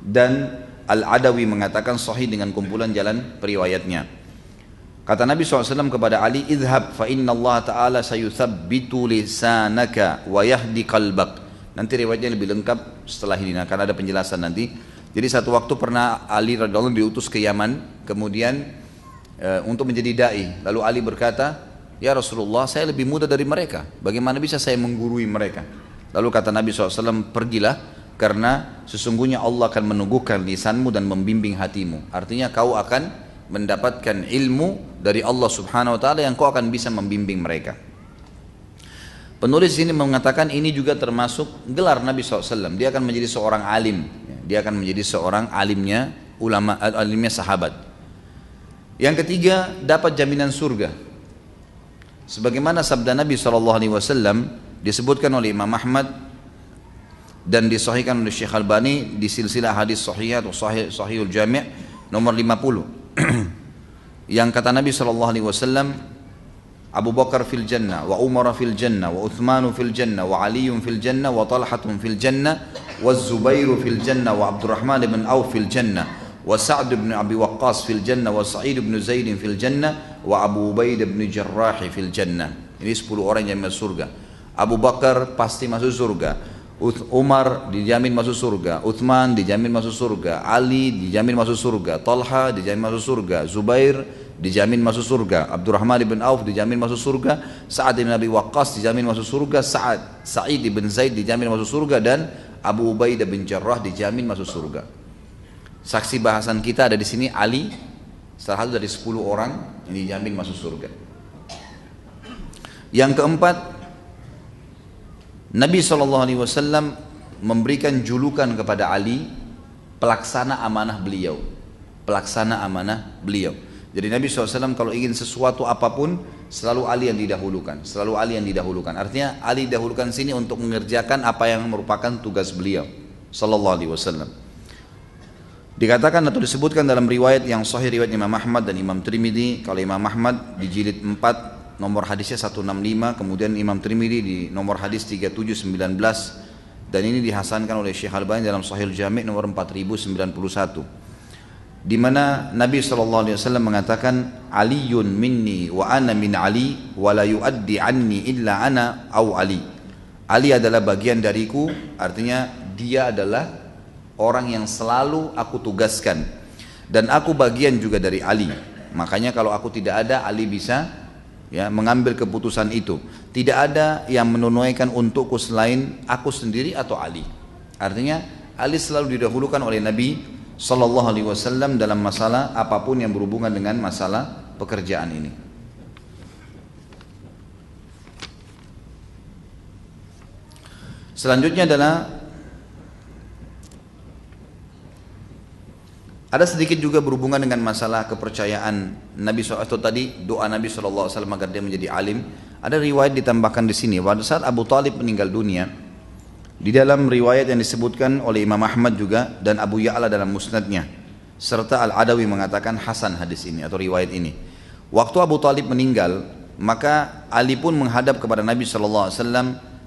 dan Al-Adawi mengatakan sahih dengan kumpulan jalan periwayatnya. Kata Nabi SAW kepada Ali, idhab fa inna Allah ta'ala sayuthabbitu lisanaka wa yahdi qalbak Nanti riwayatnya lebih lengkap setelah ini, karena ada penjelasan nanti. Jadi satu waktu pernah Ali radhiyallahu anhu diutus ke Yaman, kemudian untuk menjadi dai. Lalu Ali berkata, ya Rasulullah, saya lebih muda dari mereka, bagaimana bisa saya menggurui mereka? Lalu kata Nabi SAW, pergilah, karena sesungguhnya Allah akan menunggukan lisanmu dan membimbing hatimu. Artinya kau akan mendapatkan ilmu dari Allah Subhanahu wa taala yang kau akan bisa membimbing mereka. Penulis ini mengatakan ini juga termasuk gelar Nabi SAW. Dia akan menjadi seorang alim. Dia akan menjadi seorang alimnya ulama, alimnya sahabat. Yang ketiga, dapat jaminan surga. Sebagaimana sabda Nabi SAW disebutkan oleh Imam Ahmad dan disahihkan oleh Syekh Albani di silsilah hadis sahih atau sahihul jami' nomor 50. Yang kata Nabi SAW, Abu Bakar fil jannah, wa Umar fil jannah, wa Uthmanu fil jannah, wa Aliyun fil jannah, wa Talhatun fil jannah, wa Zubairu fil jannah, wa Abdurrahman bin Auf fil jannah, wa Sa'd bin Abi Waqqas fil jannah, wa Sa'id bin Zaid fil jannah, wa Abu Ubaid bin Jarrah fil jannah. Ini 10 orang yang masuk surga. Abu Bakar pasti masuk surga, Umar dijamin masuk surga, Uthman dijamin masuk surga, Ali dijamin masuk surga, Talha dijamin masuk surga, Zubair dijamin masuk surga, Abdurrahman bin Auf dijamin masuk surga, Sa'ad bin Abi Waqqas dijamin masuk surga, Sa'id bin Zaid dijamin masuk surga, dan Abu Ubaidah bin Jarrah dijamin masuk surga. Saksi bahasan kita ada di sini Ali, salah satu dari 10 orang yang dijamin masuk surga. Yang keempat, Nabi SAW memberikan julukan kepada Ali pelaksana amanah beliau. Pelaksana amanah beliau. Jadi Nabi SAW kalau ingin sesuatu apapun selalu Ali yang didahulukan. Selalu Ali yang didahulukan. Artinya Ali didahulukan sini untuk mengerjakan apa yang merupakan tugas beliau Sallallahu Alaihi Wasallam. Dikatakan atau disebutkan dalam riwayat yang sahih, riwayat Imam Ahmad dan Imam Tirmidzi. Kalau Imam Ahmad di jilid 4 nomor hadisnya 165, kemudian Imam Tirmidzi di nomor hadis 3719, dan ini dihasankan oleh Syekh Albani dalam Sahih Al-Jami' nomor 4091, di mana Nabi SAW mengatakan, Aliyun minni wa ana min Ali wa la yuaddi anni illa ana au Ali. Ali adalah bagian dariku, artinya dia adalah orang yang selalu aku tugaskan, dan aku bagian juga dari Ali. Makanya kalau aku tidak ada, Ali bisa mengambil keputusan itu. Tidak ada yang menunaikan untukku selain aku sendiri atau Ali. Artinya Ali selalu didahulukan oleh Nabi Sallallahu Alaihi Wasallam dalam masalah apapun yang berhubungan dengan masalah pekerjaan ini. Selanjutnya adalah ada sedikit juga berhubungan dengan masalah kepercayaan Nabi SAW, atau tadi doa Nabi SAW agar dia menjadi alim. Ada riwayat ditambahkan di sini, pada saat Abu Talib meninggal dunia, di dalam riwayat yang disebutkan oleh Imam Ahmad juga dan Abu Ya'la dalam musnadnya, serta Al-Adawi mengatakan hasan hadis ini atau riwayat ini. Waktu Abu Talib meninggal, maka Ali pun menghadap kepada Nabi SAW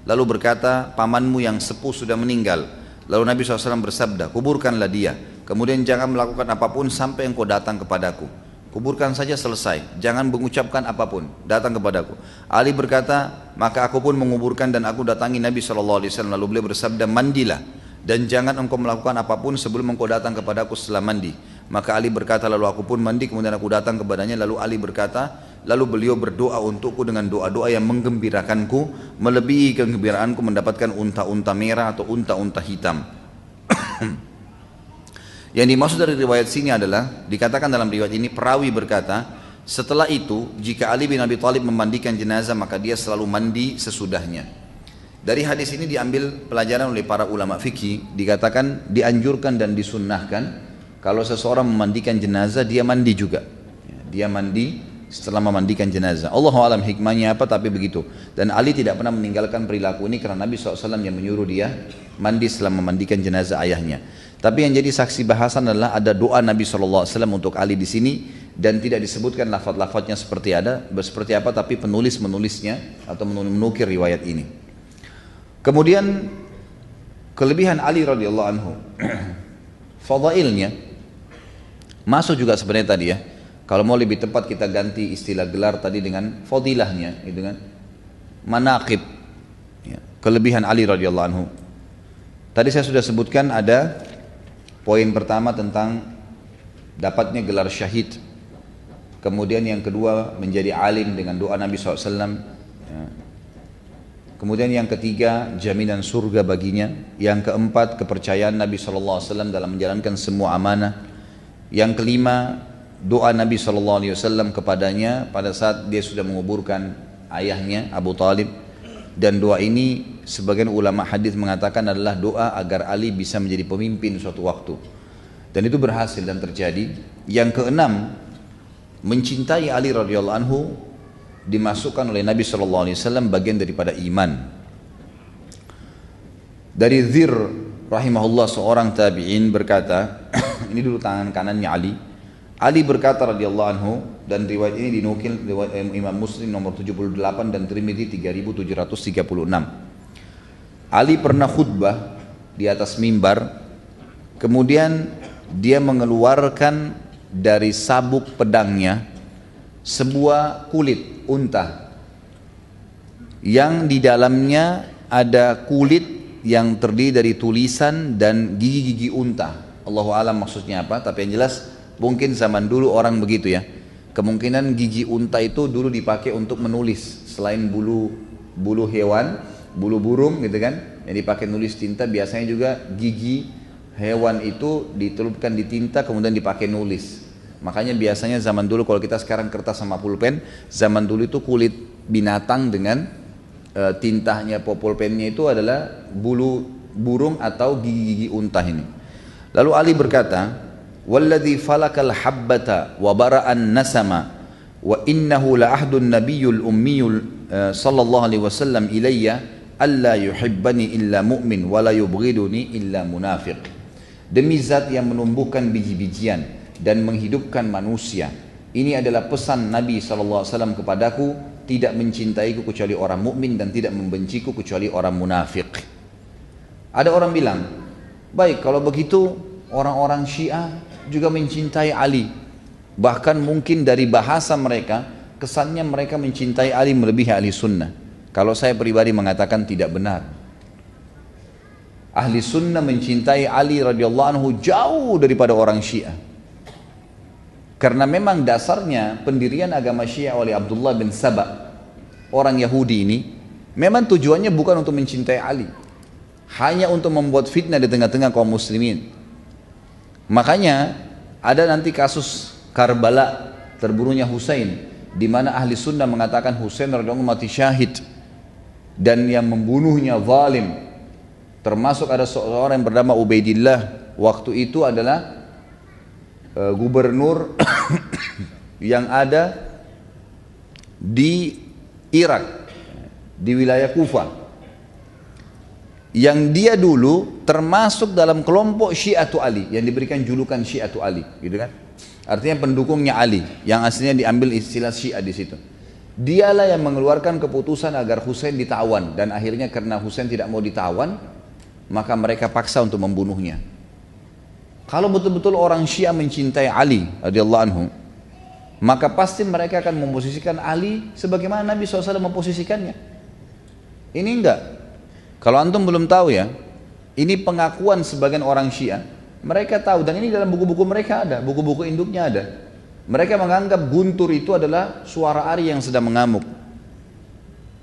lalu berkata, pamanmu yang sepuh sudah meninggal. Lalu Nabi SAW bersabda, kuburkanlah dia, kemudian jangan melakukan apapun sampai engkau datang kepadaku. Kuburkan saja, selesai, jangan mengucapkan apapun, datang kepadaku. Ali berkata, maka aku pun menguburkan dan aku datangi Nabi SAW. Lalu beliau bersabda, mandilah dan jangan engkau melakukan apapun sebelum engkau datang kepadaku setelah mandi. Maka Ali berkata, lalu aku pun mandi, kemudian aku datang kepadanya. Lalu Ali berkata, lalu beliau berdoa untukku dengan doa-doa yang menggembirakanku, melebihi kegembiraanku mendapatkan unta-unta merah atau unta-unta hitam. Yang dimaksud dari riwayat sini adalah, dikatakan dalam riwayat ini, perawi berkata, setelah itu jika Ali bin Abi Thalib memandikan jenazah maka dia selalu mandi sesudahnya. Dari hadis ini diambil pelajaran oleh para ulama fikih, dikatakan dianjurkan dan disunnahkan kalau seseorang memandikan jenazah dia mandi juga. Dia mandi setelah memandikan jenazah. Allahu a'lam hikmahnya apa, tapi begitu. Dan Ali tidak pernah meninggalkan perilaku ini karena Nabi SAW yang menyuruh dia mandi setelah memandikan jenazah ayahnya. Tapi yang jadi saksi bahasan adalah ada doa Nabi SAW untuk Ali di sini, dan tidak disebutkan lafaz-lafaznya seperti apa, tapi penulis-menulisnya atau menukir riwayat ini. Kemudian kelebihan Ali radhiyallahu anhu, fadailnya masuk juga sebenarnya tadi ya. Kalau mau lebih tepat kita ganti istilah gelar tadi dengan fadilahnya, gitu kan? Manaqib, ya, kelebihan Ali radhiyallahu anhu. Tadi saya sudah sebutkan ada poin pertama tentang dapatnya gelar syahid. Kemudian yang kedua menjadi alim dengan doa Nabi SAW. Kemudian yang ketiga jaminan surga baginya. Yang keempat kepercayaan Nabi SAW dalam menjalankan semua amanah. Yang kelima doa Nabi SAW kepadanya pada saat dia sudah menguburkan ayahnya Abu Talib. Dan doa ini sebagian ulama hadis mengatakan adalah doa agar Ali bisa menjadi pemimpin suatu waktu. Dan itu berhasil dan terjadi. Yang keenam, mencintai Ali radhiyallahu anhu dimasukkan oleh Nabi SAW bagian daripada iman. Dari Dzir rahimahullah seorang tabi'in berkata, ini dulu tangan kanannya Ali. Ali berkata radhiyallahu anhu, dan riwayat ini dinukil riwayat Imam Muslim nomor 78 dan Tirmidzi 3736. Ali pernah khutbah di atas mimbar, kemudian dia mengeluarkan dari sabuk pedangnya sebuah kulit unta yang di dalamnya ada kulit yang terdiri dari tulisan dan gigi-gigi unta. Allahu a'lam maksudnya apa, tapi yang jelas mungkin zaman dulu orang begitu ya. Kemungkinan gigi unta itu dulu dipakai untuk menulis. Selain bulu hewan, bulu burung gitu kan, yang dipakai nulis tinta, biasanya juga gigi hewan itu ditelupkan di tinta kemudian dipakai nulis. Makanya biasanya zaman dulu, kalau kita sekarang kertas sama pulpen, zaman dulu itu kulit binatang dengan tintanya pulpennya itu adalah bulu burung atau gigi-gigi unta ini. Lalu Ali berkata, "Walladzi falakal habbata wa bara'an nasama wa innahu la ahdun nabiyyul ummiyul sallallahu alaihi wasallam ilayya alla yuhibbani illa mu'min wa la yubghiduni illa munafiq." Demi zat yang menumbuhkan biji-bijian dan menghidupkan manusia, ini adalah pesan Nabi SAW kepadaku, tidak mencintaiku kecuali orang mukmin dan tidak membenciku kecuali orang munafik. Ada orang bilang, baik kalau begitu orang-orang Syiah juga mencintai Ali. Bahkan mungkin dari bahasa mereka, kesannya mereka mencintai Ali melebihi ahli sunnah. Kalau saya pribadi mengatakan tidak benar. Ahli sunnah mencintai Ali radhiyallahu anhu jauh daripada orang Syiah. Karena memang dasarnya pendirian agama Syiah oleh Abdullah bin Saba, orang Yahudi ini, memang tujuannya bukan untuk mencintai Ali, hanya untuk membuat fitnah di tengah-tengah kaum muslimin. Makanya ada nanti kasus Karbala, terbunuhnya Husain, di mana ahli sunnah mengatakan Husain radhiyallahu anhu mati syahid dan yang membunuhnya zalim. Termasuk ada seorang yang bernama Ubaidillah, waktu itu adalah gubernur yang ada di Irak, di wilayah Kufah, yang dia dulu termasuk dalam kelompok Syiatu Ali, yang diberikan julukan Syiatu Ali, gitu kan? Artinya pendukungnya Ali, yang aslinya diambil istilah Syiah di situ. Dialah yang mengeluarkan keputusan agar Husain ditawan, dan akhirnya karena Husain tidak mau ditawan, maka mereka paksa untuk membunuhnya. Kalau betul-betul orang Syiah mencintai Ali radhiyallahu anhu, maka pasti mereka akan memposisikan Ali sebagaimana Nabi SAW memposisikannya. Ini enggak. Kalau antum belum tahu ya, ini pengakuan sebagian orang Syiah. Mereka tahu, dan ini dalam buku-buku mereka ada, buku-buku induknya ada. Mereka menganggap guntur itu adalah suara Ari yang sedang mengamuk.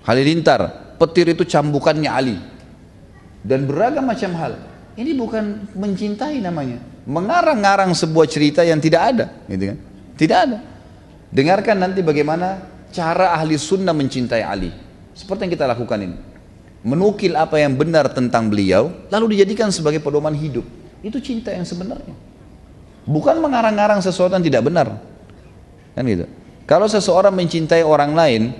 Halilintar, petir itu cambukannya Ali. Dan beragam macam hal. Ini bukan mencintai namanya, mengarang-ngarang sebuah cerita yang tidak ada, gitu kan? Tidak ada. Dengarkan nanti bagaimana cara ahli sunnah mencintai Ali. Seperti yang kita lakukan ini, menukil apa yang benar tentang beliau, lalu dijadikan sebagai pedoman hidup. Itu cinta yang sebenarnya, bukan mengarang-ngarang sesuatu yang tidak benar, kan gitu. Kalau seseorang mencintai orang lain,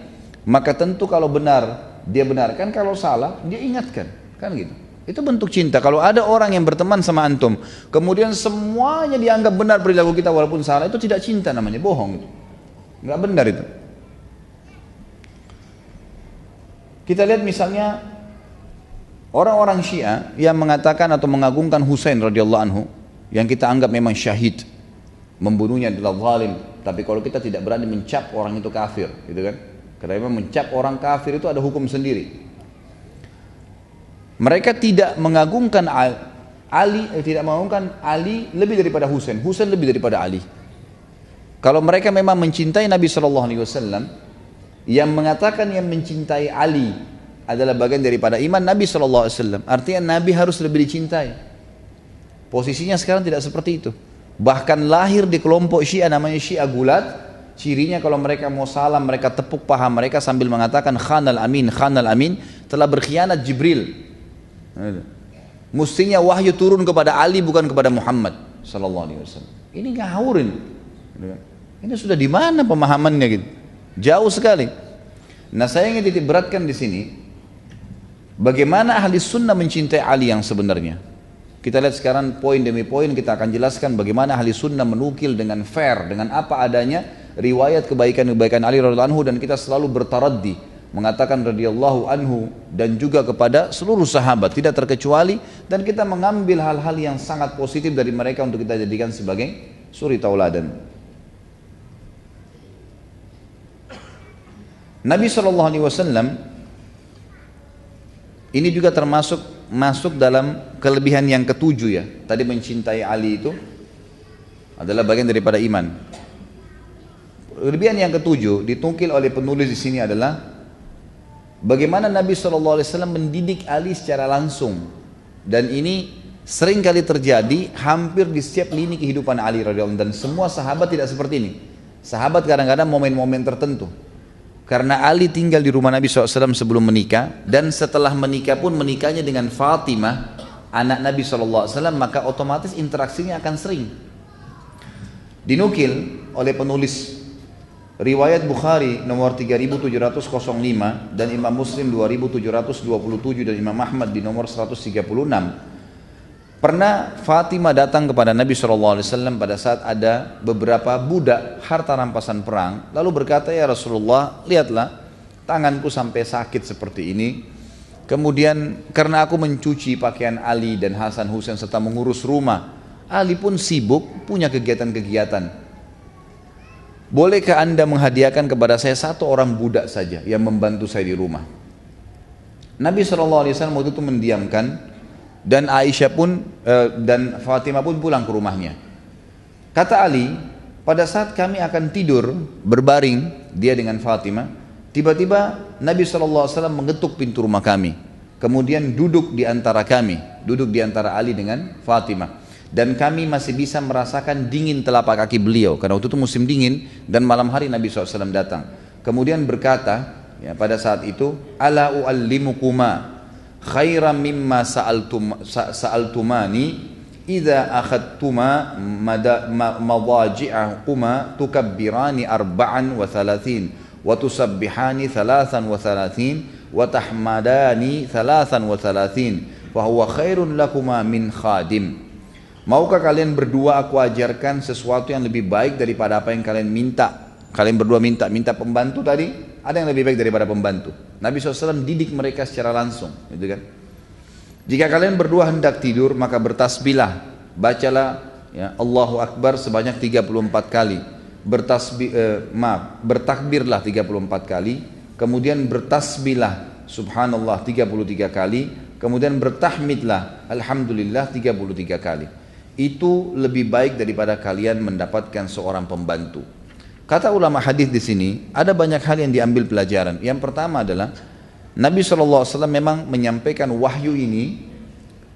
maka tentu kalau benar dia benarkan, kalau salah dia ingatkan, kan gitu. Itu bentuk cinta. Kalau ada orang yang berteman sama antum, kemudian semuanya dianggap benar perilaku kita walaupun salah, itu tidak cinta namanya, bohong itu. Nggak benar itu. Kita lihat misalnya orang-orang Syiah yang mengatakan atau mengagungkan Husain radhiyallahu anhu, yang kita anggap memang syahid, membunuhnya adalah zalim, tapi kalau kita tidak berani mencap orang itu kafir, gitu kan? Karena memang mencap orang kafir itu ada hukum sendiri. Mereka tidak mengagungkan tidak mengagungkan Ali lebih daripada Husain, Husain lebih daripada Ali. Kalau mereka memang mencintai Nabi Shallallahu Alaihi Wasallam, yang mengatakan yang mencintai Ali adalah bagian daripada iman Nabi Shallallahu Alaihi Wasallam, artinya Nabi harus lebih dicintai. Posisinya sekarang tidak seperti itu. Bahkan lahir di kelompok Syiah namanya Syiah Gulat. Cirinya kalau mereka mau salam, mereka tepuk paha mereka sambil mengatakan Khanal Amin, Khanal Amin, telah berkhianat Jibril. Mestinya wahyu turun kepada Ali bukan kepada Muhammad Sallallahu Alaihi Wasallam. Ini ngawurin. Ini sudah di mana pemahamannya gitu? Jauh sekali. Nah, saya ingin titik beratkan di sini, bagaimana ahli sunnah mencintai Ali yang sebenarnya. Kita lihat sekarang poin demi poin, kita akan jelaskan bagaimana ahli sunnah menukil dengan fair, dengan apa adanya riwayat kebaikan-kebaikan Ali radhiyallahu anhu, dan kita selalu bertaraddi mengatakan radhiyallahu anhu dan juga kepada seluruh sahabat tidak terkecuali, dan kita mengambil hal-hal yang sangat positif dari mereka untuk kita jadikan sebagai suri tauladan. Nabi SAW ini juga masuk dalam kelebihan yang ketujuh ya. Tadi mencintai Ali itu adalah bagian daripada iman. Kelebihan yang ketujuh ditungkil oleh penulis di sini adalah bagaimana Nabi SAW mendidik Ali secara langsung, dan ini sering kali terjadi hampir di setiap lini kehidupan Ali radhiyallahu anhu, dan semua sahabat tidak seperti ini. Sahabat kadang-kadang momen-momen tertentu. Karena Ali tinggal di rumah Nabi SAW sebelum menikah, dan setelah menikah pun menikahnya dengan Fatimah, anak Nabi SAW, maka otomatis interaksinya akan sering. Dinukil oleh penulis riwayat Bukhari nomor 3705 dan Imam Muslim 2727 dan Imam Ahmad di nomor 136. Pernah Fatimah datang kepada Nabi SAW pada saat ada beberapa budak harta rampasan perang, lalu berkata, ya Rasulullah, lihatlah tanganku sampai sakit seperti ini, kemudian karena aku mencuci pakaian Ali dan Hasan Husain serta mengurus rumah, Ali pun sibuk punya kegiatan-kegiatan, bolehkah anda menghadiahkan kepada saya satu orang budak saja yang membantu saya di rumah? Nabi SAW waktu itu mendiamkan, dan Aisyah pun dan Fatimah pun pulang ke rumahnya. Kata Ali, pada saat kami akan tidur berbaring dia dengan Fatimah, tiba-tiba Nabi SAW mengetuk pintu rumah kami, kemudian duduk di antara kami, duduk di antara Ali dengan Fatimah, dan kami masih bisa merasakan dingin telapak kaki beliau karena waktu itu musim dingin dan malam hari Nabi SAW datang. Kemudian berkata ya, pada saat itu, ala uallimukuma khairan mimma sa'altumani idza akhadtuma madaji'ahuma tukabbirani arba'an wa thalathin wa tusabbihani thalathan wa thalathin wa tahmadani thalathan wa thalathin fa huwa khairun lakuma min khadim. Maukah kalian berdua aku ajarkan sesuatu yang lebih baik daripada apa yang kalian minta? Kalian berdua minta pembantu tadi, ada yang lebih baik daripada pembantu. Nabi SAW didik mereka secara langsung, gitu kan? Jika kalian berdua hendak tidur, maka bertasbihlah, bacalah ya, Allahu Akbar sebanyak 34 kali, bertakbirlah 34 kali, kemudian bertasbihlah Subhanallah 33 kali, kemudian bertahmidlah Alhamdulillah 33 kali. Itu lebih baik daripada kalian mendapatkan seorang pembantu. Kata ulama hadis di sini ada banyak hal yang diambil pelajaran. Yang pertama adalah Nabi SAW memang menyampaikan wahyu ini,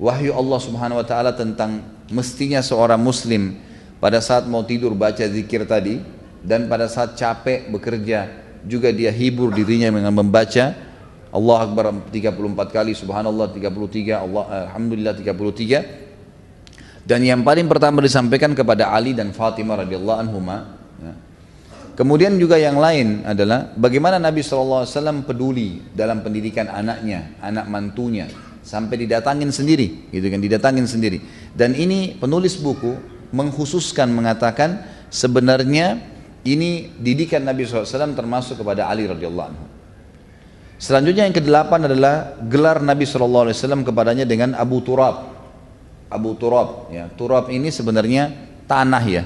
wahyu Allah Subhanahu Wa Taala tentang mestinya seorang Muslim pada saat mau tidur baca zikir tadi, dan pada saat capek bekerja juga dia hibur dirinya dengan membaca Allah Akbar 34 kali, Subhanallah 33, Alhamdulillah 33. Dan yang paling pertama disampaikan kepada Ali dan Fatimah radhiyallahu anhuma. Kemudian juga yang lain adalah bagaimana Nabi SAW peduli dalam pendidikan anaknya, anak mantunya, sampai didatangin sendiri, gitu kan, didatangin sendiri. Dan ini penulis buku mengkhususkan mengatakan sebenarnya ini didikan Nabi SAW termasuk kepada Ali radhiyallahu anhu. Selanjutnya yang kedelapan adalah gelar Nabi SAW kepadanya dengan Abu Turab. Abu Turab, ya, Turab ini sebenarnya tanah ya.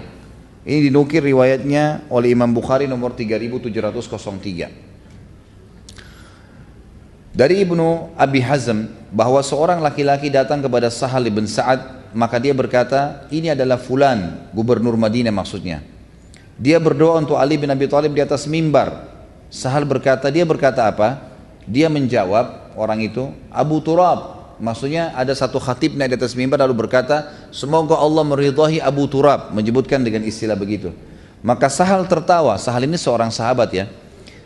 Ini dinukir riwayatnya oleh Imam Bukhari nomor 3703. Dari Ibnu Abi Hazm bahwa seorang laki-laki datang kepada Sahal bin Sa'ad, maka dia berkata, ini adalah fulan, gubernur Madinah maksudnya. Dia berdoa untuk Ali bin Abi Thalib di atas mimbar. Sahal berkata, dia berkata apa? Dia menjawab, orang itu, Abu Turab. Maksudnya ada satu khatib naik di atas mimbar lalu berkata, semoga Allah meridhahi Abu Turab, menyebutkan dengan istilah begitu. Maka Sahal tertawa. Sahal ini seorang sahabat ya.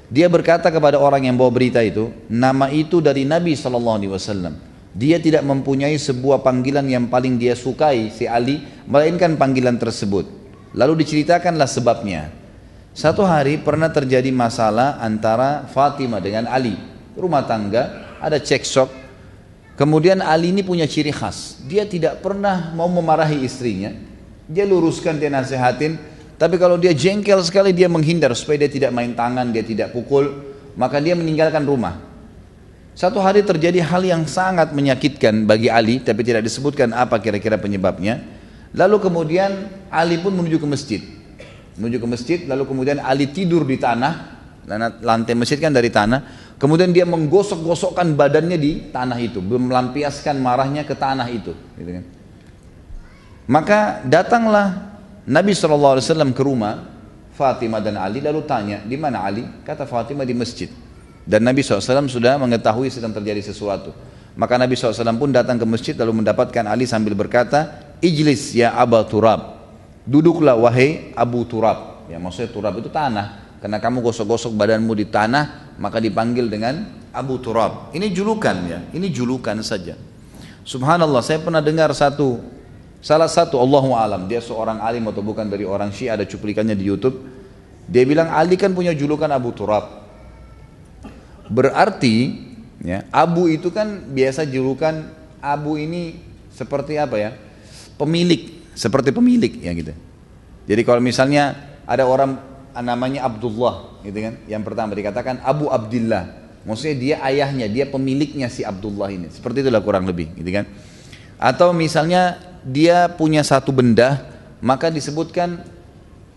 Dia berkata kepada orang yang bawa berita itu, nama itu dari Nabi SAW. Dia tidak mempunyai sebuah panggilan yang paling dia sukai, si Ali, melainkan panggilan tersebut. Lalu diceritakanlah sebabnya. Satu hari pernah terjadi masalah antara Fatimah dengan Ali. Rumah tangga, ada cekcok. Kemudian Ali ini punya ciri khas. Dia tidak pernah mau memarahi istrinya. Dia luruskan, dia nasihatin. Tapi kalau dia jengkel sekali, dia menghindar supaya dia tidak main tangan, dia tidak pukul, maka dia meninggalkan rumah. Satu hari terjadi hal yang sangat menyakitkan bagi Ali, tapi tidak disebutkan apa kira-kira penyebabnya. Lalu kemudian Ali pun menuju ke masjid. Menuju ke masjid, lalu kemudian Ali tidur di tanah, lantai masjid kan dari tanah. Kemudian dia menggosok-gosokkan badannya di tanah itu, melampiaskan marahnya ke tanah itu. Gitu kan. Maka datanglah Nabi SAW ke rumah Fatimah dan Ali, lalu tanya, di mana Ali? Kata Fatimah, di masjid. Dan Nabi SAW sudah mengetahui sedang terjadi sesuatu. Maka Nabi SAW pun datang ke masjid lalu mendapatkan Ali sambil berkata, Ijlis ya Aba Turab, duduklah wahai Abu Turab. Ya, maksudnya Turab itu tanah, karena kamu gosok-gosok badanmu di tanah, maka dipanggil dengan Abu Turab. Ini julukan ya, ini julukan saja. Subhanallah, saya pernah dengar salah satu, Allahu alam, dia seorang alim atau bukan dari orang Syiah, ada cuplikannya di YouTube. Dia bilang Ali kan punya julukan Abu Turab. Berarti ya, Abu itu kan biasa julukan Abu ini seperti apa ya? Pemilik, seperti pemilik ya gitu. Jadi kalau misalnya ada orang namanya Abdullah gitu kan, yang pertama dikatakan Abu Abdillah. Maksudnya dia ayahnya, dia pemiliknya si Abdullah ini. Seperti itulah kurang lebih gitu kan. Atau misalnya dia punya satu benda, maka disebutkan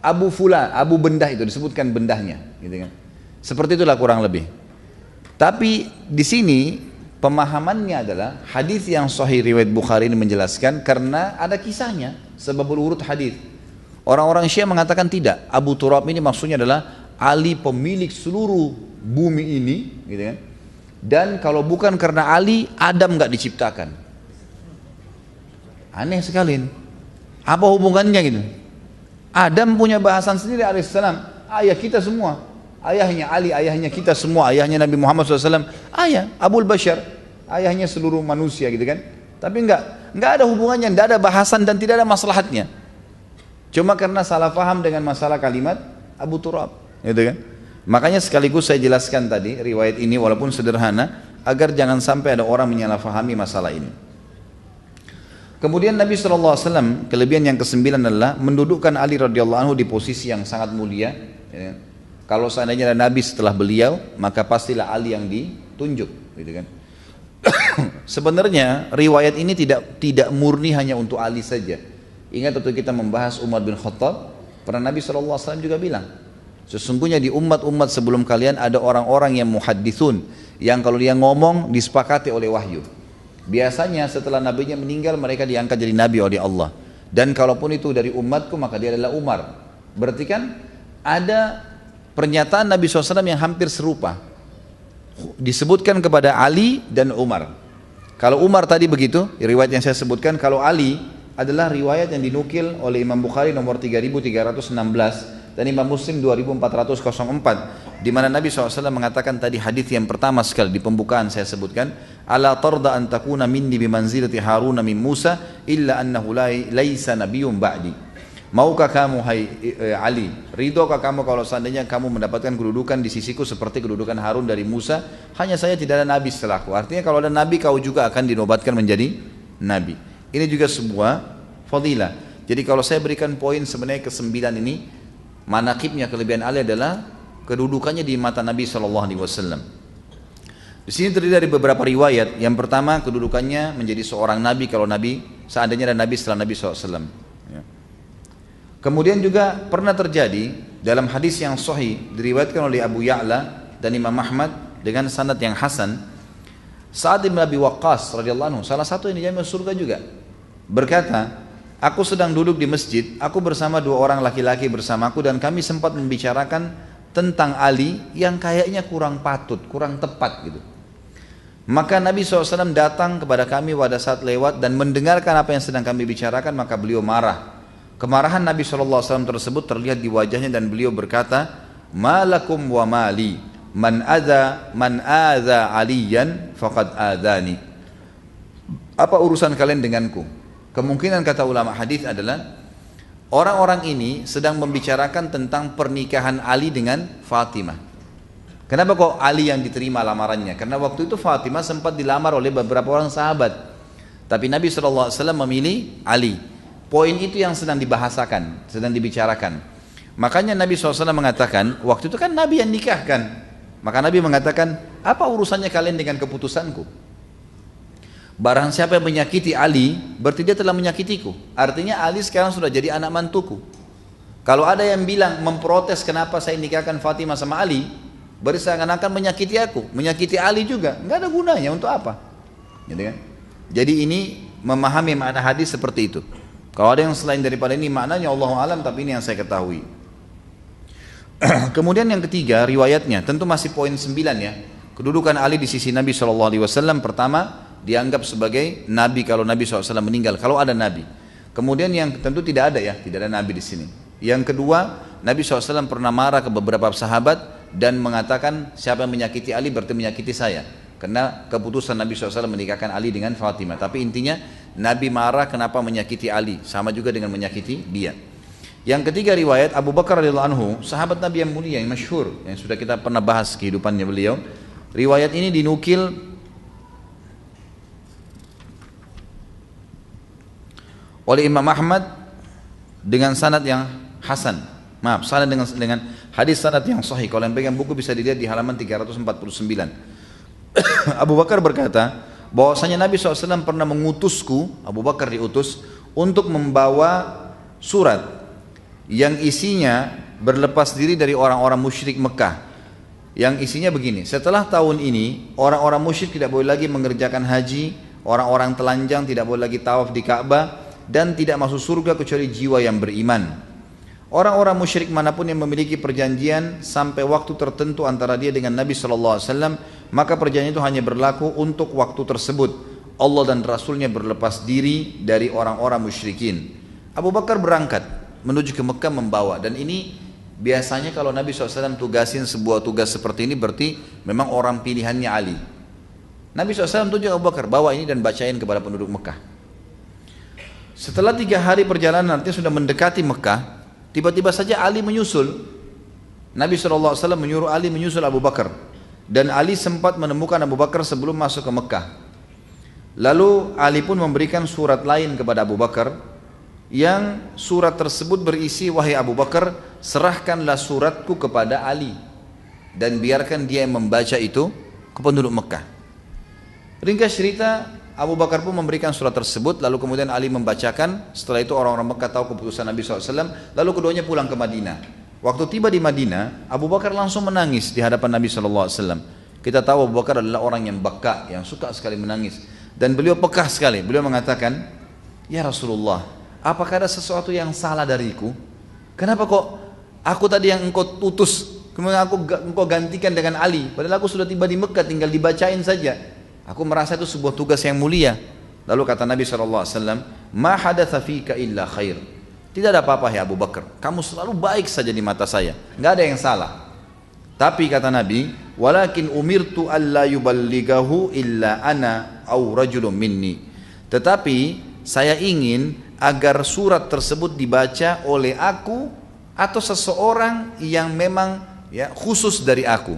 Abu Fulan, Abu Bendah, itu disebutkan bendahnya, gitu kan. Seperti itulah kurang lebih. Tapi di sini pemahamannya adalah hadis yang sahih riwayat Bukhari ini menjelaskan karena ada kisahnya, sebab urut hadis. Orang-orang Syiah mengatakan tidak. Abu Turab ini maksudnya adalah Ali pemilik seluruh bumi ini, gitu kan. Dan kalau bukan karena Ali, Adam nggak diciptakan. Aneh sekali. Apa hubungannya gitu? Adam punya bahasan sendiri alaihissalam. Ayah kita semua. Ayahnya Ali, ayahnya kita semua. Ayahnya Nabi Muhammad SAW. Ayah, Abul Bashar. Ayahnya seluruh manusia gitu kan. Tapi enggak ada hubungannya, enggak ada bahasan dan tidak ada maslahatnya. Cuma karena salah faham dengan masalah kalimat Abu Turab. Gitu kan. Makanya sekaligus saya jelaskan tadi riwayat ini walaupun sederhana. Agar jangan sampai ada orang menyalahfahami masalah ini. Kemudian Nabi SAW, kelebihan yang ke-9 adalah mendudukkan Ali radhiyallahu anhu di posisi yang sangat mulia. Ya. Kalau seandainya ada Nabi setelah beliau, maka pastilah Ali yang ditunjuk, gitu kan. Sebenarnya riwayat ini tidak murni hanya untuk Ali saja. Ingat waktu kita membahas Umar bin Khattab, pernah Nabi SAW juga bilang, sesungguhnya di umat-umat sebelum kalian ada orang-orang yang muhaddithun, yang kalau dia ngomong disepakati oleh wahyu. Biasanya setelah nabinya meninggal mereka diangkat jadi nabi oleh Allah. Dan kalaupun itu dari umatku maka dia adalah Umar. Berarti kan ada pernyataan Nabi SAW yang hampir serupa. Disebutkan kepada Ali dan Umar. Kalau Umar tadi begitu, riwayat yang saya sebutkan. Kalau Ali adalah riwayat yang dinukil oleh Imam Bukhari nomor 3316 dan Imam Muslim 2404, di mana Nabi SAW mengatakan tadi hadis yang pertama sekali di pembukaan saya sebutkan, ala tarda an takuna minni bimanzilati Haruna min Musa illa annahu laisa nabiyyun ba'di. Maukah kamu hai Ali, ridhokah kamu kalau seandainya kamu mendapatkan kedudukan di sisiku seperti kedudukan Harun dari Musa, hanya saya tidak ada nabi setelahku. Artinya kalau ada nabi kau juga akan dinobatkan menjadi nabi. Ini juga sebuah fadilah. Jadi kalau saya berikan poin sebenarnya ke-9 ini, manaqibnya kelebihan Ali adalah kedudukannya di mata Nabi SAW. Di sini terdiri dari beberapa riwayat. Yang pertama, kedudukannya menjadi seorang nabi kalau nabi seandainya ada nabi setelah Nabi SAW. Ya. Kemudian juga pernah terjadi dalam hadis yang sahih diriwayatkan oleh Abu Ya'la dan Imam Ahmad dengan sanad yang hasan. Sa'ad bin Abi Waqqas radhiyallahu anhu, salah satu yang dijamin surga juga, berkata, aku sedang duduk di masjid, aku bersama dua orang laki-laki bersamaku dan kami sempat membicarakan tentang Ali yang kayaknya kurang patut, kurang tepat gitu. Maka Nabi SAW datang kepada kami pada saat lewat dan mendengarkan apa yang sedang kami bicarakan, maka beliau marah. Kemarahan Nabi SAW tersebut terlihat di wajahnya dan beliau berkata, malakum wa mali, man adza aliyan faqad adzani. Apa urusan kalian denganku? Kemungkinan kata ulama hadis adalah orang-orang ini sedang membicarakan tentang pernikahan Ali dengan Fatimah. Kenapa kok Ali yang diterima lamarannya? Karena waktu itu Fatimah sempat dilamar oleh beberapa orang sahabat, tapi Nabi SAW memilih Ali. Poin itu yang sedang dibahasakan, sedang dibicarakan. Makanya Nabi SAW mengatakan, waktu itu kan Nabi yang nikahkan. Maka Nabi mengatakan, apa urusannya kalian dengan keputusanku? Barang siapa yang menyakiti Ali, berarti dia telah menyakitiku. Artinya Ali sekarang sudah jadi anak mantuku. Kalau ada yang bilang memprotes kenapa saya nikahkan Fatimah sama Ali, berarti seakan-akan menyakiti aku, menyakiti Ali juga. Nggak ada gunanya, untuk apa? Gitu kan? Jadi ini memahami makna hadis seperti itu. Kalau ada yang selain daripada ini maknanya Allahu alam, tapi ini yang saya ketahui. Kemudian yang ketiga riwayatnya, tentu masih poin 9 ya. Kedudukan Ali di sisi Nabi SAW, pertama dianggap sebagai Nabi kalau Nabi SAW meninggal, kalau ada Nabi. Kemudian yang tentu tidak ada ya, tidak ada Nabi di sini. Yang kedua, Nabi SAW pernah marah ke beberapa sahabat dan mengatakan siapa yang menyakiti Ali berarti menyakiti saya. Karena keputusan Nabi SAW menikahkan Ali dengan Fatimah. Tapi intinya Nabi marah kenapa menyakiti Ali, sama juga dengan menyakiti dia. Yang ketiga riwayat Abu Bakar radhiyallahu anhu, sahabat Nabi yang mulia yang masyhur, yang sudah kita pernah bahas kehidupannya beliau. Riwayat ini dinukil oleh Imam Ahmad dengan sanad yang hasan. Maaf, sanad dengan hadis sanad yang sahih. Kalau yang pegang buku bisa dilihat di halaman 349. Abu Bakar berkata bahwasanya Nabi SAW pernah mengutusku, Abu Bakar diutus untuk membawa surat yang isinya berlepas diri dari orang-orang musyrik Mekah. Yang isinya begini, setelah tahun ini orang-orang musyrik tidak boleh lagi mengerjakan haji, orang-orang telanjang tidak boleh lagi tawaf di Ka'bah, dan tidak masuk surga kecuali jiwa yang beriman. Orang-orang musyrik manapun yang memiliki perjanjian sampai waktu tertentu antara dia dengan Nabi SAW, maka perjanjian itu hanya berlaku untuk waktu tersebut. Allah dan Rasulnya berlepas diri dari orang-orang musyrikin. Abu Bakar berangkat menuju ke Mekah membawa, dan ini biasanya kalau Nabi SAW tugasin sebuah tugas seperti ini berarti memang orang pilihannya Ali. Nabi SAW tunjuk Abu Bakar, bawa ini dan bacain kepada penduduk Mekah. Setelah 3 hari perjalanan nanti sudah mendekati Mekah, tiba-tiba saja Ali menyusul. Nabi SAW menyuruh Ali menyusul Abu Bakar, dan Ali sempat menemukan Abu Bakar sebelum masuk ke Mekah. Lalu Ali pun memberikan surat lain kepada Abu Bakar, yang surat tersebut berisi, wahai Abu Bakar, serahkanlah suratku kepada Ali dan biarkan dia yang membaca itu ke penduduk Mekah. Ringkas cerita, Abu Bakar pun memberikan surat tersebut, lalu kemudian Ali membacakan. Setelah itu orang-orang Mekah tahu keputusan Nabi SAW, lalu keduanya pulang ke Madinah. Waktu tiba di Madinah, Abu Bakar langsung menangis di hadapan Nabi SAW. Kita tahu Abu Bakar adalah orang yang baka, yang suka sekali menangis, dan beliau pekah sekali. Beliau mengatakan, ya Rasulullah, apakah ada sesuatu yang salah dariku? Kenapa kok aku tadi yang engkau utus, kemudian engkau gantikan dengan Ali, padahal aku sudah tiba di Mekah, tinggal dibacain saja. Aku merasa itu sebuah tugas yang mulia. Lalu kata Nabi SAW, ma hadatha fika illa khair. Tidak ada apa-apa ya Abu Bakar, kamu selalu baik saja di mata saya, nggak ada yang salah. Tapi kata Nabi, walakin umirtu alla yuballighahu illa ana au rajulun minni. Tetapi saya ingin agar surat tersebut dibaca oleh aku atau seseorang yang memang ya khusus dari aku.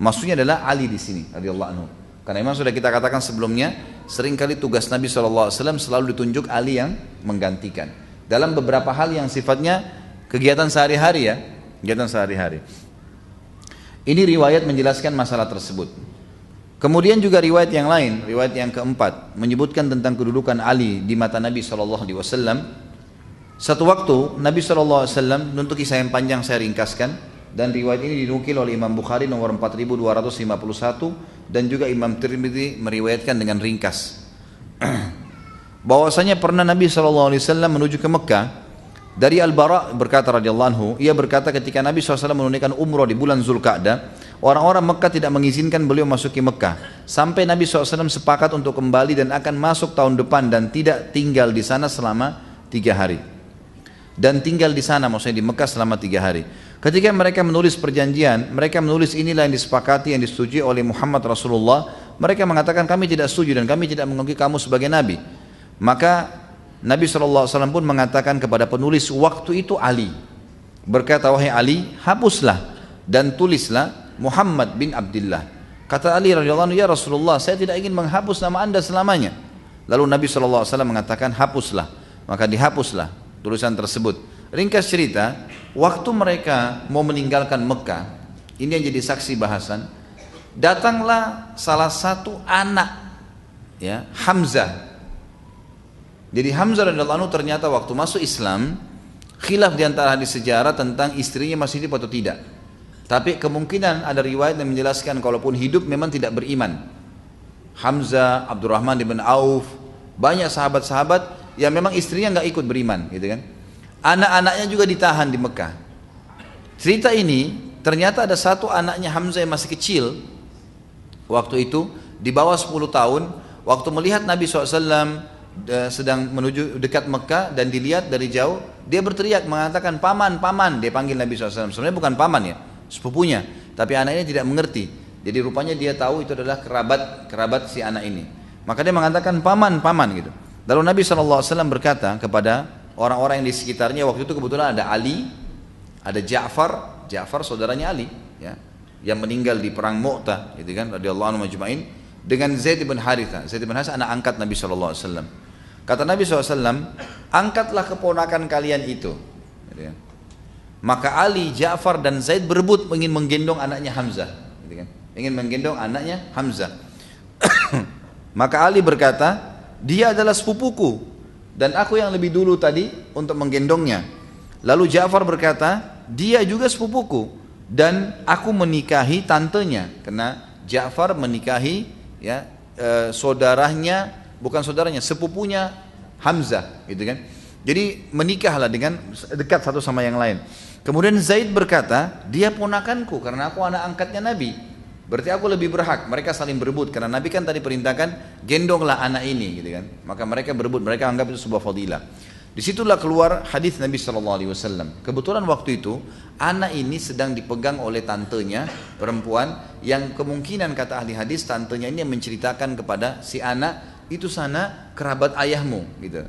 Maksudnya adalah Ali di sini radhiyallahu anhu. Karena memang sudah kita katakan sebelumnya, seringkali tugas Nabi SAW selalu ditunjuk Ali yang menggantikan. Dalam beberapa hal yang sifatnya kegiatan sehari-hari ya, kegiatan sehari-hari. Ini riwayat menjelaskan masalah tersebut. Kemudian juga riwayat yang lain, riwayat yang keempat, menyebutkan tentang kedudukan Ali di mata Nabi SAW. Satu waktu Nabi SAW, untuk kisah yang panjang saya ringkaskan, dan riwayat ini dinukil oleh Imam Bukhari nomor 4251 dan juga Imam Tirmidzi meriwayatkan dengan ringkas. Bahwasanya pernah Nabi SAW menuju ke Mekah. Dari Al-Bara berkata radhiyallahu anhu, ia berkata ketika Nabi SAW menunaikan umrah di bulan Zulqa'dah, orang-orang Mekah tidak mengizinkan beliau masuki Mekah. Sampai Nabi SAW sepakat untuk kembali dan akan masuk tahun depan dan tidak tinggal di sana selama 3 hari. Dan tinggal di sana maksudnya di Mekah selama 3 hari. Ketika mereka menulis perjanjian, mereka menulis inilah yang disepakati, yang disetujui oleh Muhammad Rasulullah. Mereka mengatakan kami tidak setuju dan kami tidak mengakui kamu sebagai Nabi. Maka Nabi SAW pun mengatakan kepada penulis waktu itu Ali, berkata, wahai Ali, hapuslah dan tulislah Muhammad bin Abdullah. Kata Ali radhiyallahu anhu, ya Rasulullah, saya tidak ingin menghapus nama anda selamanya. Lalu Nabi SAW mengatakan, hapuslah. Maka dihapuslah tulisan tersebut. Ringkas cerita, waktu mereka mau meninggalkan Mekah, ini yang jadi saksi bahasan, datanglah salah satu anak, ya, Hamzah. Jadi Hamzah radhiyallahu anhu ternyata waktu masuk Islam, khilaf di antara hadis sejarah tentang istrinya masih hidup atau tidak. Tapi kemungkinan ada riwayat yang menjelaskan kalaupun hidup memang tidak beriman. Hamzah, Abdurrahman bin Auf, banyak sahabat-sahabat yang memang istrinya nggak ikut beriman, gitu kan. Anak-anaknya juga ditahan di Mekah. Cerita ini ternyata ada satu anaknya Hamzah yang masih kecil waktu itu, di bawah 10 tahun, waktu melihat Nabi SAW sedang menuju dekat Mekah dan dilihat dari jauh, dia berteriak mengatakan paman, paman, dia panggil Nabi SAW. Sebenarnya bukan paman ya, sepupunya, tapi anak ini tidak mengerti. Jadi rupanya dia tahu itu adalah kerabat si anak ini. Maka dia mengatakan paman, paman gitu. Lalu Nabi SAW berkata kepada orang-orang yang di sekitarnya, waktu itu kebetulan ada Ali, ada Ja'far saudaranya Ali, ya, yang meninggal di perang Mu'tah, gitu kan, radhiyallahu anhu majma'in, dengan Zaid bin Haritha. Zaid bin Haritha anak angkat Nabi SAW. Kata Nabi SAW, angkatlah keponakan kalian itu. Gitu kan. Maka Ali, Ja'far dan Zaid berebut ingin menggendong anaknya Hamzah. Gitu kan. Ingin menggendong anaknya Hamzah. Maka Ali berkata, dia adalah sepupuku dan aku yang lebih dulu tadi untuk menggendongnya. Lalu Ja'far berkata, dia juga sepupuku dan aku menikahi tantenya, karena Ja'far menikahi, ya, saudaranya, bukan saudaranya, sepupunya Hamzah, gitu kan. Jadi menikahlah dengan dekat satu sama yang lain. Kemudian Zaid berkata, dia ponakanku karena aku anak angkatnya Nabi, berarti aku lebih berhak. Mereka saling berebut karena Nabi kan tadi perintahkan gendonglah anak ini, gitu kan. Maka mereka berebut, mereka anggap itu sebuah fadilah. Disitulah keluar hadis Nabi SAW. Kebetulan waktu itu anak ini sedang dipegang oleh tantenya perempuan, yang kemungkinan kata ahli hadis tantenya ini yang menceritakan kepada si anak, itu sana kerabat ayahmu, gitu.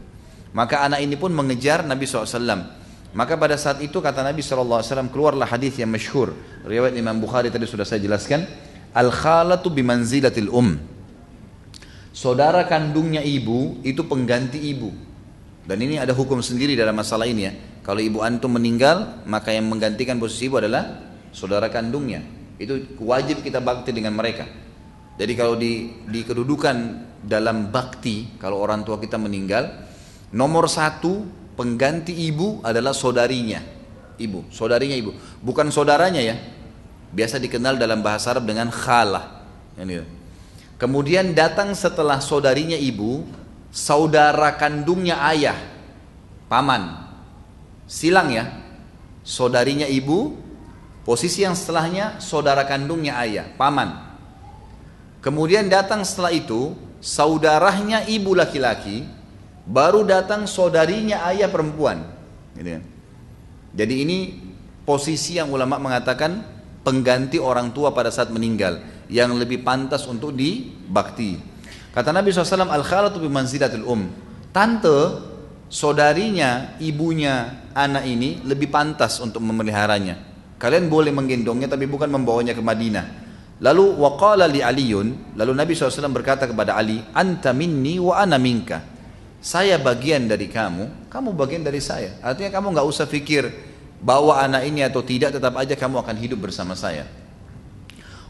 Maka anak ini pun mengejar Nabi SAW. Maka pada saat itu kata Nabi SAW, keluarlah hadis yang masyhur, riwayat Imam Bukhari tadi sudah saya jelaskan, al-khalatu bimanzilatil saudara kandungnya ibu itu pengganti ibu. Dan ini ada hukum sendiri dalam masalah ini ya. Kalau ibu antum meninggal, maka yang menggantikan posisi ibu adalah saudara kandungnya. Itu wajib kita bakti dengan mereka. Jadi kalau di kedudukan dalam bakti, kalau orang tua kita meninggal, nomor 1 pengganti ibu adalah saudarinya ibu, bukan saudaranya ya. Biasa dikenal dalam bahasa Arab dengan khalah. Kemudian datang setelah saudarinya ibu, saudara kandungnya ayah, paman, silang ya, saudarinya ibu, posisi yang setelahnya saudara kandungnya ayah, paman. Kemudian datang setelah itu saudaranya ibu laki-laki, baru datang saudarinya ayah perempuan. Jadi ini posisi yang ulama mengatakan pengganti orang tua pada saat meninggal, yang lebih pantas untuk dibakti. Kata Nabi SAW, al-khalatu bimanzilatil tante, saudarinya, ibunya anak ini lebih pantas untuk memeliharanya. Kalian boleh menggendongnya tapi bukan membawanya ke Madinah. Lalu waqala li Aliyun, lalu Nabi SAW berkata kepada Ali, anta minni wa ana minka, saya bagian dari kamu, kamu bagian dari saya. Artinya kamu nggak usah pikir bawa anak ini atau tidak, tetap aja kamu akan hidup bersama saya.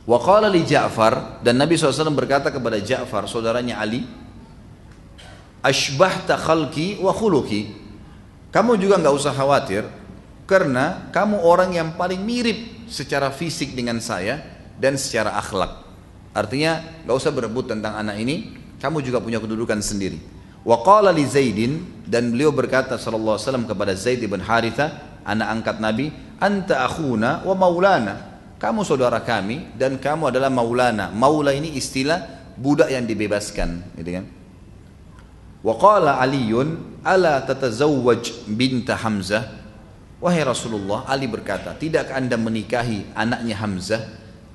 Waqala li Ja'far, dan Nabi SAW berkata kepada Ja'far, saudaranya Ali, ashbahta khalqi wa khuluqi, kamu juga nggak usah khawatir karena kamu orang yang paling mirip secara fisik dengan saya dan secara akhlak. Artinya gak usah berebut tentang anak ini, kamu juga punya kedudukan sendiri. Wa qala li Zaidin, dan beliau berkata sallallahu alaihi wasallam kepada Zaid bin Haritha, anak angkat Nabi, anta akhuna wa maulana, kamu saudara kami dan kamu adalah maulana. Maula ini istilah budak yang dibebaskan, gitu kan. Wa qala Aliun ala tatazawwaj binta Hamzah, wahai Rasulullah, Ali berkata, tidakkah anda menikahi anaknya Hamzah?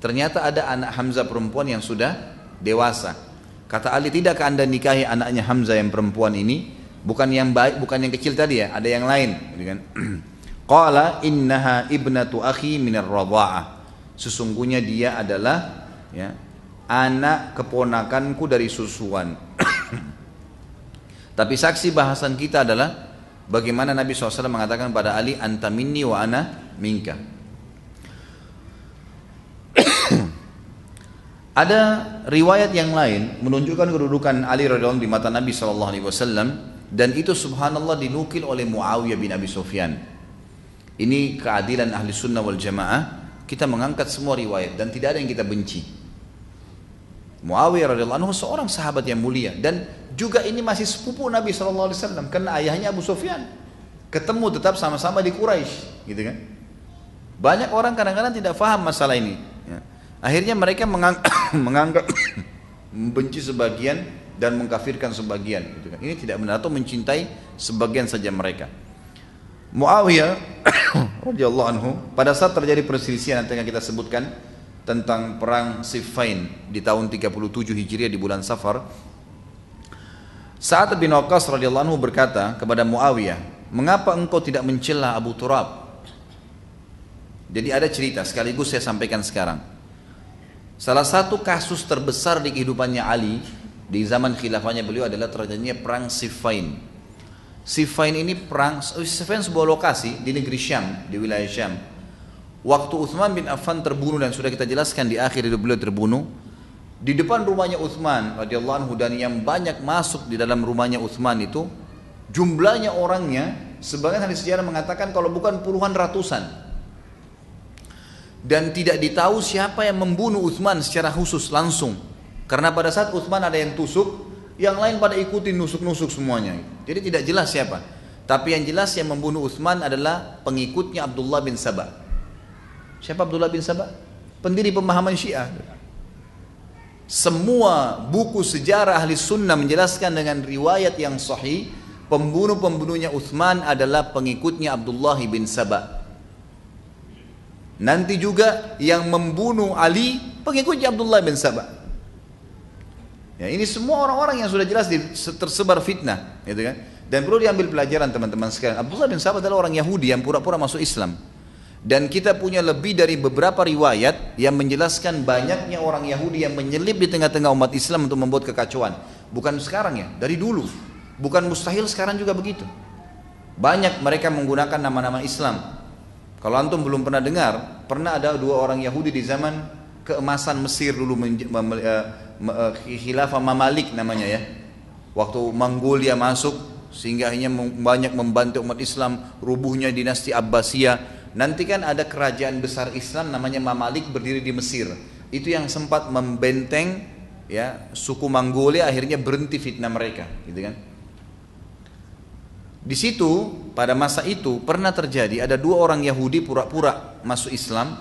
Ternyata ada anak Hamzah perempuan yang sudah dewasa. Kata Ali, tidakkah anda nikahi anaknya Hamzah yang perempuan ini? Bukan yang baik, bukan yang kecil tadi ya, ada yang lain, gitu kan. Qala innaha ibnatu akhi minar radha'ah, sesungguhnya dia adalah ya, anak keponakanku dari susuan. Tapi saksi bahasan kita adalah bagaimana Nabi SAW mengatakan pada Ali, anta minni wa ana minka. Ada riwayat yang lain menunjukkan kedudukan Ali radhiyallahu anhu di mata Nabi SAW, dan itu subhanallah dinukil oleh Muawiyah bin Abi Sufyan. Ini keadilan ahli sunnah wal jamaah, kita mengangkat semua riwayat dan tidak ada yang kita benci. Muawiyah radhiyallahu anhu seorang sahabat yang mulia, dan juga ini masih sepupu Nabi SAW karena ayahnya Abu Sufyan. Ketemu tetap sama-sama di Quraisy, gitu kan. Banyak orang kadang-kadang tidak faham masalah ini, ya. Akhirnya mereka menganggap membenci sebagian dan mengkafirkan sebagian, gitu kan. Ini tidak benar, atau mencintai sebagian saja mereka. Muawiyah radhiyallahu anhu, pada saat terjadi perselisihan nanti yang kita sebutkan tentang perang Siffin di tahun 37 Hijriah di bulan Safar, Sa'ad bin Waqqas radhiyallahu anhu berkata kepada Muawiyah, mengapa engkau tidak mencela Abu Turab? Jadi ada cerita, sekaligus saya sampaikan sekarang. Salah satu kasus terbesar di kehidupannya Ali di zaman khilafahnya beliau adalah terjadinya perang Siffin. Siffin ini perang, Siffin sebuah lokasi di negeri Syam, di wilayah Syam. Waktu Utsman bin Affan terbunuh, dan sudah kita jelaskan di akhir hidup beliau terbunuh, di depan rumahnya Utsman radhiyallahu anhu, dan yang banyak masuk di dalam rumahnya Utsman itu jumlahnya orangnya, sebagian ahli sejarah mengatakan kalau bukan puluhan ratusan, dan tidak ditahu siapa yang membunuh Utsman secara khusus langsung, karena pada saat Utsman ada yang tusuk, yang lain pada ikutin nusuk-nusuk semuanya, jadi tidak jelas siapa. Tapi yang jelas yang membunuh Utsman adalah pengikutnya Abdullah bin Sabah. Siapa Abdullah bin Sabah? Pendiri pemahaman Syiah. Semua buku sejarah ahli sunnah menjelaskan dengan riwayat yang sahih, pembunuh-pembunuhnya Utsman adalah pengikutnya Abdullah bin Sabah. Nanti juga yang membunuh Ali pengikutnya Abdullah bin Sabah. Ya, ini semua orang-orang yang sudah jelas tersebar fitnah, gitu kan? Dan perlu diambil pelajaran teman-teman sekalian. Abdullah bin Sabah adalah orang Yahudi yang pura-pura masuk Islam. Dan kita punya lebih dari beberapa riwayat yang menjelaskan banyaknya orang Yahudi yang menyelip di tengah-tengah umat Islam untuk membuat kekacauan. Bukan sekarang ya, dari dulu. Bukan mustahil sekarang juga begitu. Banyak mereka menggunakan nama-nama Islam. Kalau antum belum pernah dengar, pernah ada dua orang Yahudi di zaman keemasan Mesir dulu, khilafah Mamalik namanya ya. Waktu Mongolia masuk, sehingga akhirnya banyak membantu umat Islam, rubuhnya dinasti Abbasiyah. Nanti kan ada kerajaan besar Islam namanya Mamalik berdiri di Mesir. Itu yang sempat membenteng ya suku Mongolia, akhirnya berhenti fitnah mereka, gitu kan. Di situ pada masa itu pernah terjadi ada dua orang Yahudi pura-pura masuk Islam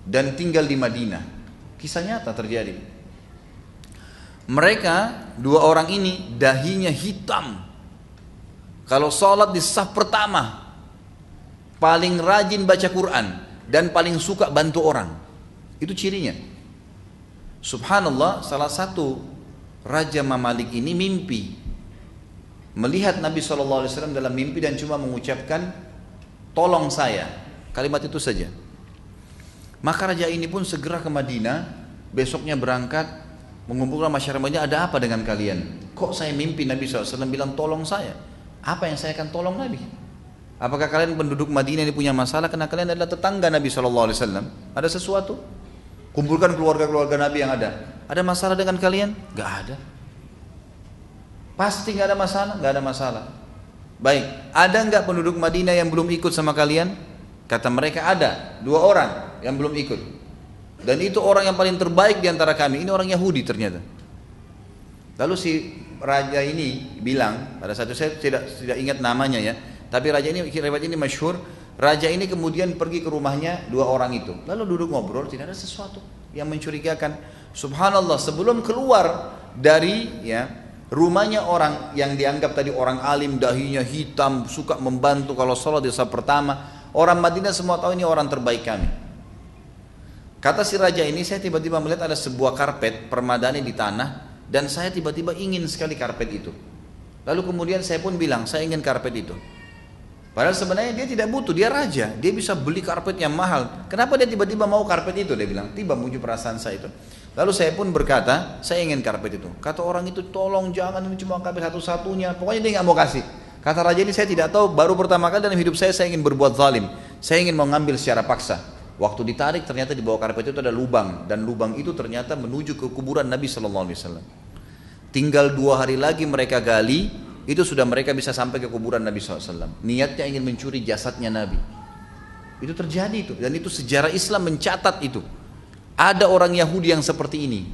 dan tinggal di Madinah. Kisah nyata terjadi. Mereka dua orang ini dahinya hitam. Kalau sholat di saf pertama, paling rajin baca Quran dan paling suka bantu orang. Itu cirinya. Subhanallah, salah satu Raja Mamalik ini mimpi melihat Nabi SAW dalam mimpi dan cuma mengucapkan tolong saya, kalimat itu saja. Maka raja ini pun segera ke Madinah, besoknya berangkat mengumpulkan masyarakatnya, ada apa dengan kalian? Kok saya mimpi Nabi SAW bilang tolong saya? Apa yang saya akan tolong Nabi? Apakah kalian penduduk Madinah ini punya masalah karena kalian adalah tetangga Nabi SAW? Ada sesuatu? Kumpulkan keluarga-keluarga Nabi yang ada. Ada masalah dengan kalian? Gak ada. Pasti gak ada masalah? Gak ada masalah. Baik, ada nggak penduduk Madinah yang belum ikut sama kalian? Kata mereka ada 2 orang yang belum ikut. Dan itu orang yang paling terbaik di antara kami. Ini orang Yahudi ternyata. Lalu si raja ini bilang, pada satu saya tidak ingat namanya ya, tapi raja ini, riwayat ini masyhur. Raja ini kemudian pergi ke rumahnya 2 orang itu. Lalu duduk ngobrol, tidak ada sesuatu yang mencurigakan. Subhanallah, sebelum keluar dari rumahnya orang yang dianggap tadi orang alim, dahinya hitam, suka membantu kalau sholat di saat pertama, orang Madinah semua tahu ini orang terbaik kami. Kata si raja ini, saya tiba-tiba melihat ada sebuah karpet permadani di tanah, dan saya tiba-tiba ingin sekali karpet itu. Lalu kemudian saya pun bilang, saya ingin karpet itu. Padahal sebenarnya dia tidak butuh, dia raja, dia bisa beli karpet yang mahal. Kenapa dia tiba-tiba mau karpet itu? Dia bilang, tiba muncul perasaan saya itu. Lalu saya pun berkata, saya ingin karpet itu. Kata orang itu, tolong jangan, ini cuma karpet satu-satunya. Pokoknya dia nggak mau kasih. Kata raja ini, saya tidak tahu, baru pertama kali dalam hidup saya ingin berbuat zalim. Saya ingin mengambil secara paksa. Waktu ditarik ternyata di bawah karpet itu ada lubang, dan lubang itu ternyata menuju ke kuburan Nabi SAW. Tinggal 2 hari lagi mereka gali, itu sudah mereka bisa sampai ke kuburan Nabi SAW. Niatnya ingin mencuri jasadnya Nabi. Itu terjadi itu, dan itu sejarah Islam mencatat itu. Ada orang Yahudi yang seperti ini.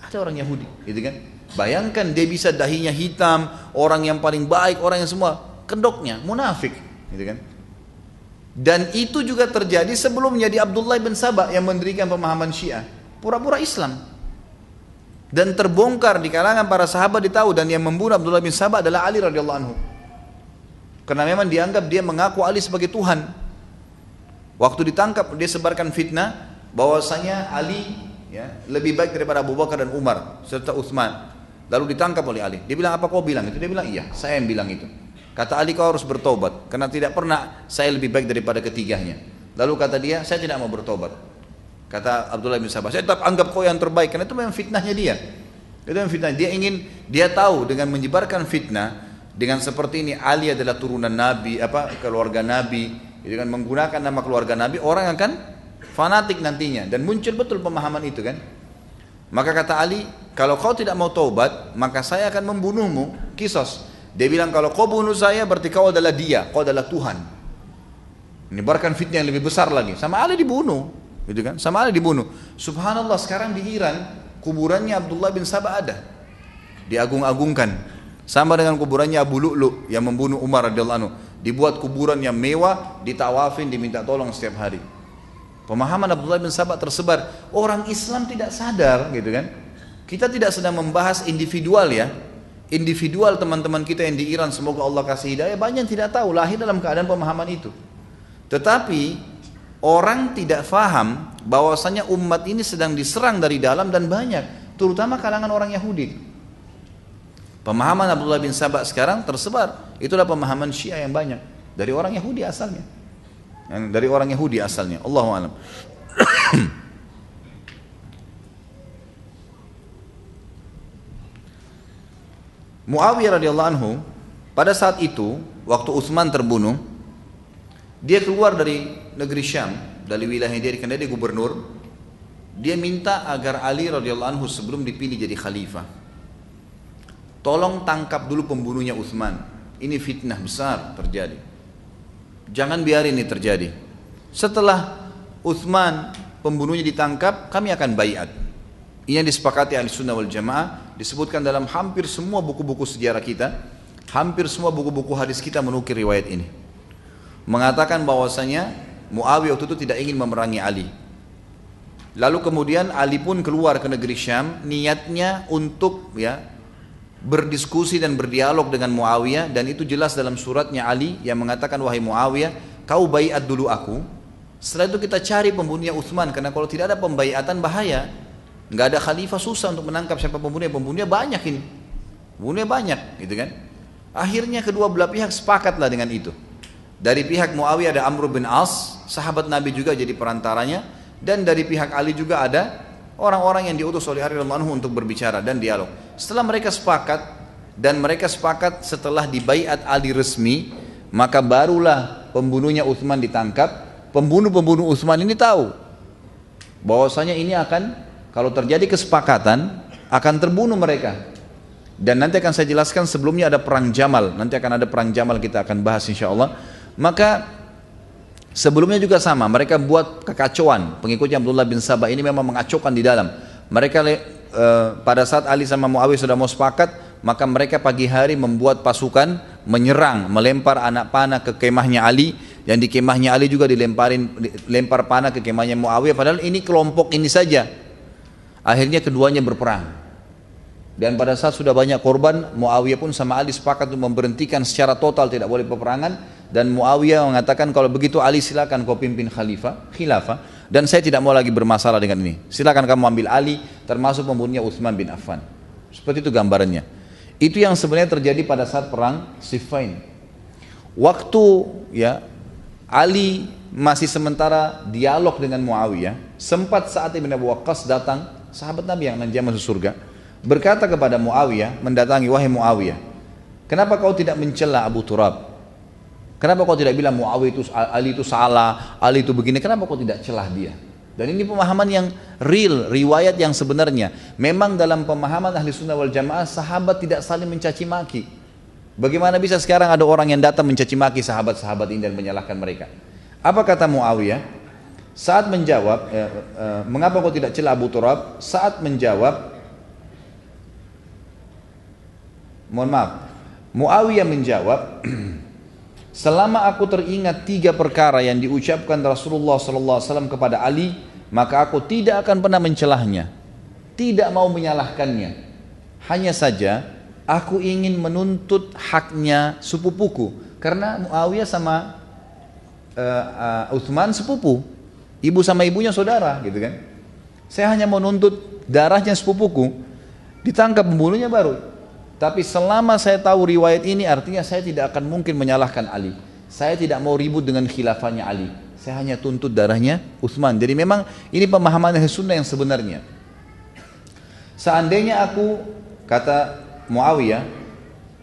Ada orang Yahudi, gitu kan? Bayangkan dia bisa dahinya hitam, orang yang paling baik, orang yang semua kedoknya munafik, gitu kan? Dan itu juga terjadi sebelumnya di Abdullah bin Sabah yang mendirikan pemahaman Syiah, pura-pura Islam. Dan terbongkar di kalangan para sahabat ditahu, dan yang membunuh Abdullah bin Sabah adalah Ali radhiyallahu anhu. Karena memang dianggap dia mengaku Ali sebagai Tuhan. Waktu ditangkap dia sebarkan fitnah bahwasanya Ali lebih baik daripada Abu Bakar dan Umar serta Utsman. Lalu ditangkap oleh Ali. Dia bilang, apa kau bilang itu? Dia bilang, iya, saya yang bilang itu. Kata Ali, kau harus bertobat karena tidak pernah saya lebih baik daripada ketiganya. Lalu kata dia, saya tidak mau bertobat. Kata Abdullah bin Sabah, saya tetap anggap kau yang terbaik, karena itu memang fitnahnya dia. Itu memang fitnah. Dia tahu dengan menyebarkan fitnah dengan seperti ini, Ali adalah turunan Nabi, keluarga Nabi, dengan menggunakan nama keluarga Nabi, orang akan fanatik nantinya, dan muncul betul pemahaman itu kan. Maka kata Ali, kalau kau tidak mau taubat, maka saya akan membunuhmu. Kisos. Dia bilang, kalau kau bunuh saya berarti kau adalah dia, kau adalah Tuhan. Menyebarkan fitnah yang lebih besar lagi. Sama Ali dibunuh. Gitu kan? Sama Ali dibunuh. Subhanallah, sekarang di Iran kuburannya Abdullah bin Sabah ada, diagung-agungkan, sama dengan kuburannya Abu Lu'lu yang membunuh Umar radhiyallahu anhu. Dibuat kuburan yang mewah, ditawafin, diminta tolong setiap hari. Pemahaman Abdullah bin Sabah tersebar. Orang Islam tidak sadar, gitu kan? Kita tidak sedang membahas individual ya. Individual teman-teman kita yang di Iran, semoga Allah kasih hidayah, banyak yang tidak tahu, lahir dalam keadaan pemahaman itu. Tetapi orang tidak faham bahwasanya umat ini sedang diserang dari dalam dan banyak, terutama kalangan orang Yahudi. Pemahaman Abdullah bin Sabah sekarang tersebar, itulah pemahaman Syiah yang banyak dari orang Yahudi asalnya. Dari orang Yahudi asalnya. Allahu a'lam. Muawiyah radhiyallahu anhu pada saat itu waktu Utsman terbunuh, dia keluar dari negeri Syam, dari wilayah dia, karena dia gubernur. Dia minta agar Ali radhiyallahu anhu sebelum dipilih jadi khalifah, tolong tangkap dulu pembunuhnya Utsman. Ini fitnah besar terjadi. Jangan biarin ini terjadi. Setelah Utsman pembunuhnya ditangkap, kami akan baiat. Ini yang disepakati Ahlussunnah wal Jamaah, disebutkan dalam hampir semua buku-buku sejarah kita, hampir semua buku-buku hadis kita menukil riwayat ini. Mengatakan bahwasanya Muawiyah waktu itu tidak ingin memerangi Ali. Lalu kemudian Ali pun keluar ke negeri Syam, niatnya untuk berdiskusi dan berdialog dengan Muawiyah, dan itu jelas dalam suratnya Ali yang mengatakan, wahai Muawiyah, kau baiat dulu aku. Setelah itu kita cari pembunuhnya Utsman, karena kalau tidak ada pembaiatan bahaya. Nggak ada khalifah, susah untuk menangkap siapa pembunuhnya. Pembunuhnya banyak ini, pembunuhnya banyak, gitu kan? Akhirnya kedua belah pihak sepakatlah dengan itu. Dari pihak Muawiyah ada Amr bin As, sahabat Nabi juga jadi perantaranya, dan dari pihak Ali juga ada orang-orang yang diutus oleh Ali radhiyallahu anhu untuk berbicara dan dialog. Setelah mereka sepakat, dan mereka sepakat setelah dibaiat Ali resmi, maka barulah pembunuhnya Utsman ditangkap. Pembunuh-pembunuh Utsman ini tahu bahwasanya ini akan, kalau terjadi kesepakatan, akan terbunuh mereka. Dan nanti akan saya jelaskan, sebelumnya ada perang Jamal. Nanti akan ada perang Jamal, kita akan bahas insya Allah. Maka Sebelumnya juga sama, mereka buat kekacauan. Pengikutnya Abdullah bin Sabah ini memang mengacaukan di dalam. Mereka pada saat Ali sama Muawiyah sudah mau sepakat, maka mereka pagi hari membuat pasukan menyerang, melempar anak panah ke kemahnya Ali, dan di kemahnya Ali juga dilempar panah ke kemahnya Muawiyah. Padahal ini kelompok ini saja. Akhirnya keduanya berperang. Dan pada saat sudah banyak korban, Muawiyah pun sama Ali sepakat untuk memberhentikan secara total, tidak boleh peperangan. Dan Muawiyah mengatakan, kalau begitu Ali silakan kau pimpin khilafah, dan saya tidak mau lagi bermasalah dengan ini. Silakan kamu ambil Ali, termasuk membunuhnya Utsman bin Affan. Seperti itu gambarannya. Itu yang sebenarnya terjadi pada saat perang Siffin. Waktu ya Ali masih sementara dialog dengan Muawiyah, sempat saat Ibn Abu Waqqas datang, sahabat Nabi yang nanti masuk surga, berkata kepada Muawiyah, mendatangi, wahai Muawiyah, kenapa kau tidak mencela Abu Turab? Kenapa kau tidak bilang Muawiyah itu, Ali itu salah, Ali itu begini, kenapa kau tidak celah dia? Dan ini pemahaman yang real, riwayat yang sebenarnya. Memang dalam pemahaman ahli sunnah wal jamaah, sahabat tidak saling mencaci maki. Bagaimana bisa sekarang ada orang yang datang mencaci maki sahabat-sahabat ini dan menyalahkan mereka? Apa kata Muawiyah? Saat menjawab, mengapa kau tidak celah Abu Turab? Saat menjawab, mohon maaf, Muawiyah menjawab, selama aku teringat 3 perkara yang diucapkan Rasulullah SAW kepada Ali, maka aku tidak akan pernah mencelahnya, tidak mau menyalahkannya. Hanya saja aku ingin menuntut haknya sepupuku, karena Muawiyah sama Utsman sepupu, ibu sama ibunya saudara, gitu kan. Saya hanya mau nuntut darahnya sepupuku, ditangkap pembunuhnya baru. Tapi selama saya tahu riwayat ini, artinya saya tidak akan mungkin menyalahkan Ali. Saya tidak mau ribut dengan khilafahnya Ali. Saya hanya tuntut darahnya Utsman. Jadi memang ini pemahaman Ahli Sunnah yang sebenarnya. Seandainya aku, kata Muawiyah,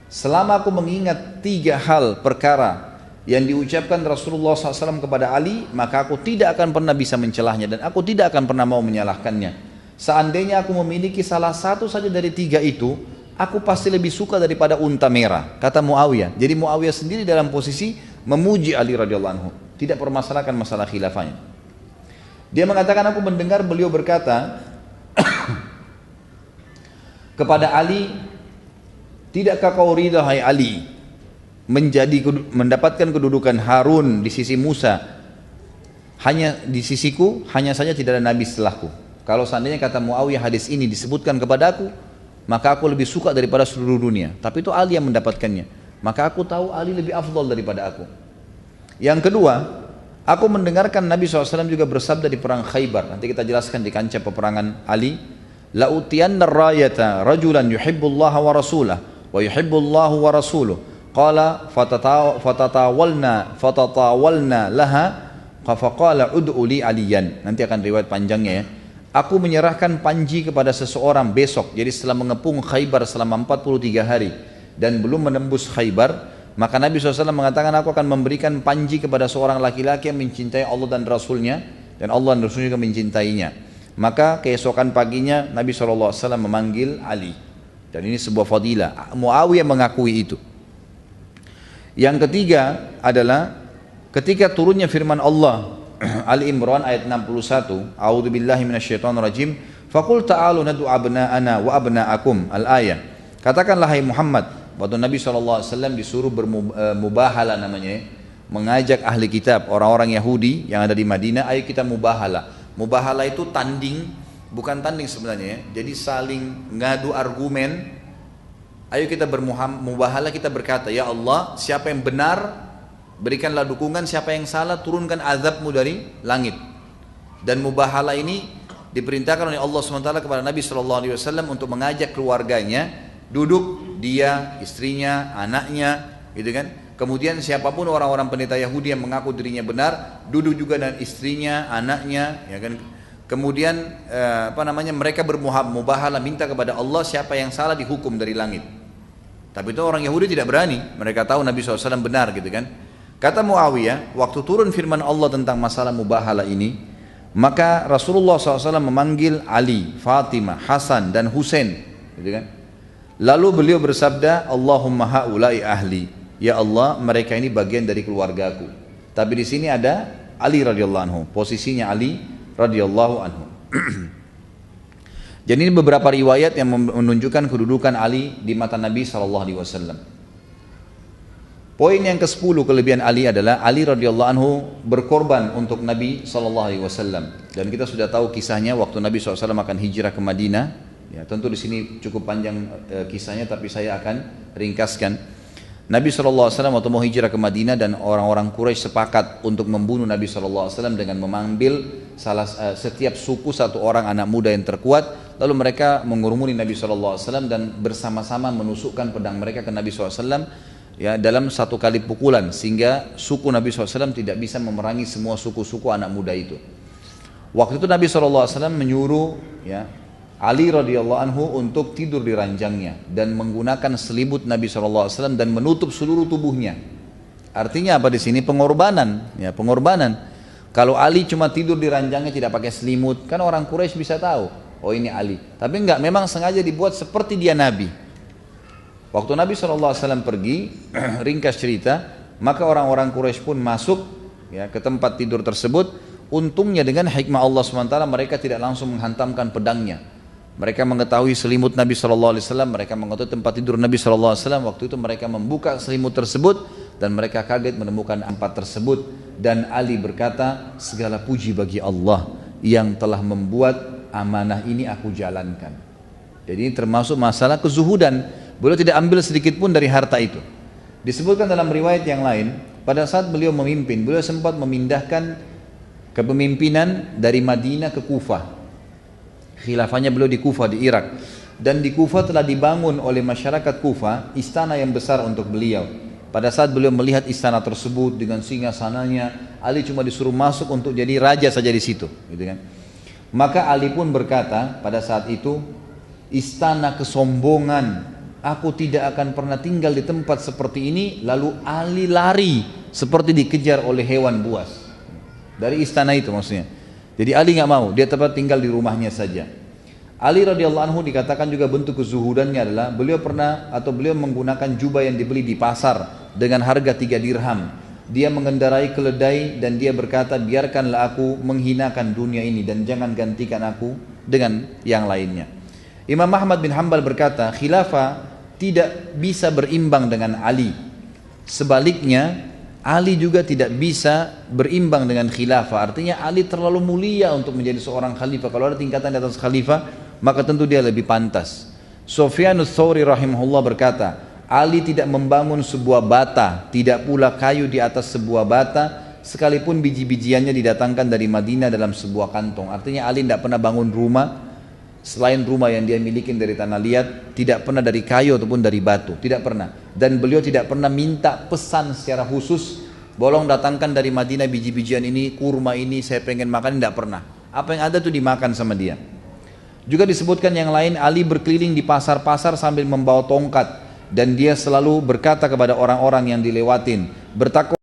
selama aku mengingat 3 hal perkara yang diucapkan Rasulullah SAW kepada Ali, maka aku tidak akan pernah bisa mencelahnya dan aku tidak akan pernah mau menyalahkannya. Seandainya aku memiliki salah satu saja dari 3 itu, aku pasti lebih suka daripada unta merah, kata Muawiyah. Jadi Muawiyah sendiri dalam posisi memuji Ali radhiyallahu anhu, tidak permasalahkan masalah khilafahnya. Dia mengatakan, aku mendengar beliau berkata kepada Ali, tidakkah kau ridha hai Ali mendapatkan kedudukan Harun di sisi Musa, hanya di sisiku, hanya saja tidak ada nabi setelahku. Kalau seandainya, kata Muawiyah, hadis ini disebutkan kepadaku, maka aku lebih suka daripada seluruh dunia. Tapi itu Ali yang mendapatkannya, maka aku tahu Ali lebih afdal daripada aku. Yang kedua, aku mendengarkan Nabi SAW juga bersabda di perang Khaybar. Nanti kita jelaskan di kancah peperangan Ali, la utiyanna rayata rajulan yuhibbullaha wa rasulah wa yuhibbullahu wa rasuluh, qala fatatawalna laha faqala ud'u li aliyan. Nanti akan riwayat panjangnya ya. Aku menyerahkan panji kepada seseorang besok, jadi setelah mengepung Khaybar selama 43 hari dan belum menembus Khaybar, maka Nabi SAW mengatakan, aku akan memberikan panji kepada seorang laki-laki yang mencintai Allah dan Rasulnya, dan Allah dan Rasulnya juga mencintainya. Maka keesokan paginya Nabi SAW memanggil Ali, dan ini sebuah fadilah. Muawiyah mengakui itu. Yang ketiga adalah ketika turunnya firman Allah, Ali Imran ayat 61, a'udzubillahi minasyaitonirrajim, faqul ta'alu nad'u abna'ana wa abna'akum, al-ayah. Katakanlah hai Muhammad, waktu Nabi SAW disuruh bermubahala namanya, mengajak ahli kitab, orang-orang Yahudi yang ada di Madinah, ayo kita mubahala. Mubahala itu tanding, bukan tanding sebenarnya ya, jadi saling ngadu argumen. Ayo kita bermubahala, kita berkata, ya Allah, siapa yang benar berikanlah dukungan, siapa yang salah turunkan azabmu dari langit. Dan mubahala ini diperintahkan oleh Allah SWT kepada Nabi SAW untuk mengajak keluarganya duduk, dia, istrinya, anaknya, gitu kan. Kemudian siapapun orang-orang pendeta Yahudi yang mengaku dirinya benar, duduk juga dengan istrinya, anaknya, ya kan. Kemudian mereka bermubahala, minta kepada Allah siapa yang salah dihukum dari langit. Tapi itu orang Yahudi tidak berani, mereka tahu Nabi SAW benar, gitu kan. Kata Muawiyah, waktu turun firman Allah tentang masalah mubahala ini, maka Rasulullah SAW memanggil Ali, Fatimah, Hasan dan Husain, gitu kan. Lalu beliau bersabda, Allahumma haulai ahli, ya Allah, mereka ini bagian dari keluargaku. Tapi di sini ada Ali radhiyallahu anhu. Posisinya Ali radhiyallahu anhu. Jadi ini beberapa riwayat yang menunjukkan kedudukan Ali di mata Nabi SAW. Poin yang ke-10 kelebihan Ali adalah Ali radhiyallahu anhu berkorban untuk Nabi SAW. Dan kita sudah tahu kisahnya waktu Nabi SAW akan hijrah ke Madinah. Ya, tentu di sini cukup panjang kisahnya, tapi saya akan ringkaskan. Nabi SAW waktu mau hijrah ke Madinah dan orang-orang Quraisy sepakat untuk membunuh Nabi SAW dengan mengambil setiap suku satu orang anak muda yang terkuat. Lalu mereka mengurumuni Nabi SAW dan bersama-sama menusukkan pedang mereka ke Nabi SAW, ya, dalam satu kali pukulan, sehingga suku Nabi SAW tidak bisa memerangi semua suku-suku anak muda itu. Waktu itu Nabi SAW menyuruh, ya, Ali radhiyallahu anhu untuk tidur di ranjangnya dan menggunakan selimut Nabi SAW dan menutup seluruh tubuhnya. Artinya apa di sini? Pengorbanan, ya, pengorbanan. Kalau Ali cuma tidur di ranjangnya tidak pakai selimut, kan orang Quraisy bisa tahu, oh ini Ali. Tapi enggak, memang sengaja dibuat seperti dia Nabi. Waktu Nabi SAW pergi, ringkas cerita, maka orang-orang Quraisy pun masuk, ya, ke tempat tidur tersebut. Untungnya dengan hikmah Allah SWT mereka tidak langsung menghantamkan pedangnya. Mereka mengetahui selimut Nabi SAW, mereka mengetahui tempat tidur Nabi SAW. Waktu itu mereka membuka selimut tersebut dan mereka kaget menemukan empat tersebut. Dan Ali berkata, segala puji bagi Allah yang telah membuat amanah ini aku jalankan. Jadi ini termasuk masalah kezuhudan. Beliau tidak ambil sedikit pun dari harta itu. Disebutkan dalam riwayat yang lain, pada saat beliau memimpin, beliau sempat memindahkan kepemimpinan dari Madinah ke Kufah. Khilafahnya beliau di Kufah, di Irak. Dan di Kufah telah dibangun oleh masyarakat Kufah istana yang besar untuk beliau. Pada saat beliau melihat istana tersebut dengan singgasananya, Ali cuma disuruh masuk untuk jadi raja saja di situ, gitu kan. Maka Ali pun berkata pada saat itu, istana kesombongan, aku tidak akan pernah tinggal di tempat seperti ini. Lalu Ali lari seperti dikejar oleh hewan buas dari istana itu maksudnya. Jadi Ali nggak mau, dia tetap tinggal di rumahnya saja. Ali radhiyallahu anhu dikatakan juga bentuk kezuhudannya adalah beliau menggunakan jubah yang dibeli di pasar dengan harga 3 dirham. Dia mengendarai keledai dan dia berkata, biarkanlah aku menghinakan dunia ini dan jangan gantikan aku dengan yang lainnya. Imam Ahmad bin Hanbal berkata, khilafah tidak bisa berimbang dengan Ali. Sebaliknya, Ali juga tidak bisa berimbang dengan khilafah. Artinya Ali terlalu mulia untuk menjadi seorang khalifah. Kalau ada tingkatan di atas khalifah, maka tentu dia lebih pantas. Sufyanus Tsauri rahimahullah berkata, Ali tidak membangun sebuah bata, tidak pula kayu di atas sebuah bata, sekalipun biji-bijiannya didatangkan dari Madinah dalam sebuah kantong. Artinya Ali tidak pernah bangun rumah selain rumah yang dia miliki dari tanah liat, tidak pernah dari kayu ataupun dari batu, tidak pernah. Dan beliau tidak pernah minta pesan secara khusus, bolong datangkan dari Madinah biji-bijian ini, kurma ini, saya pengen makan, tidak pernah. Apa yang ada tuh dimakan sama dia. Juga disebutkan yang lain, Ali berkeliling di pasar-pasar sambil membawa tongkat, dan dia selalu berkata kepada orang-orang yang dilewatin, bertakwa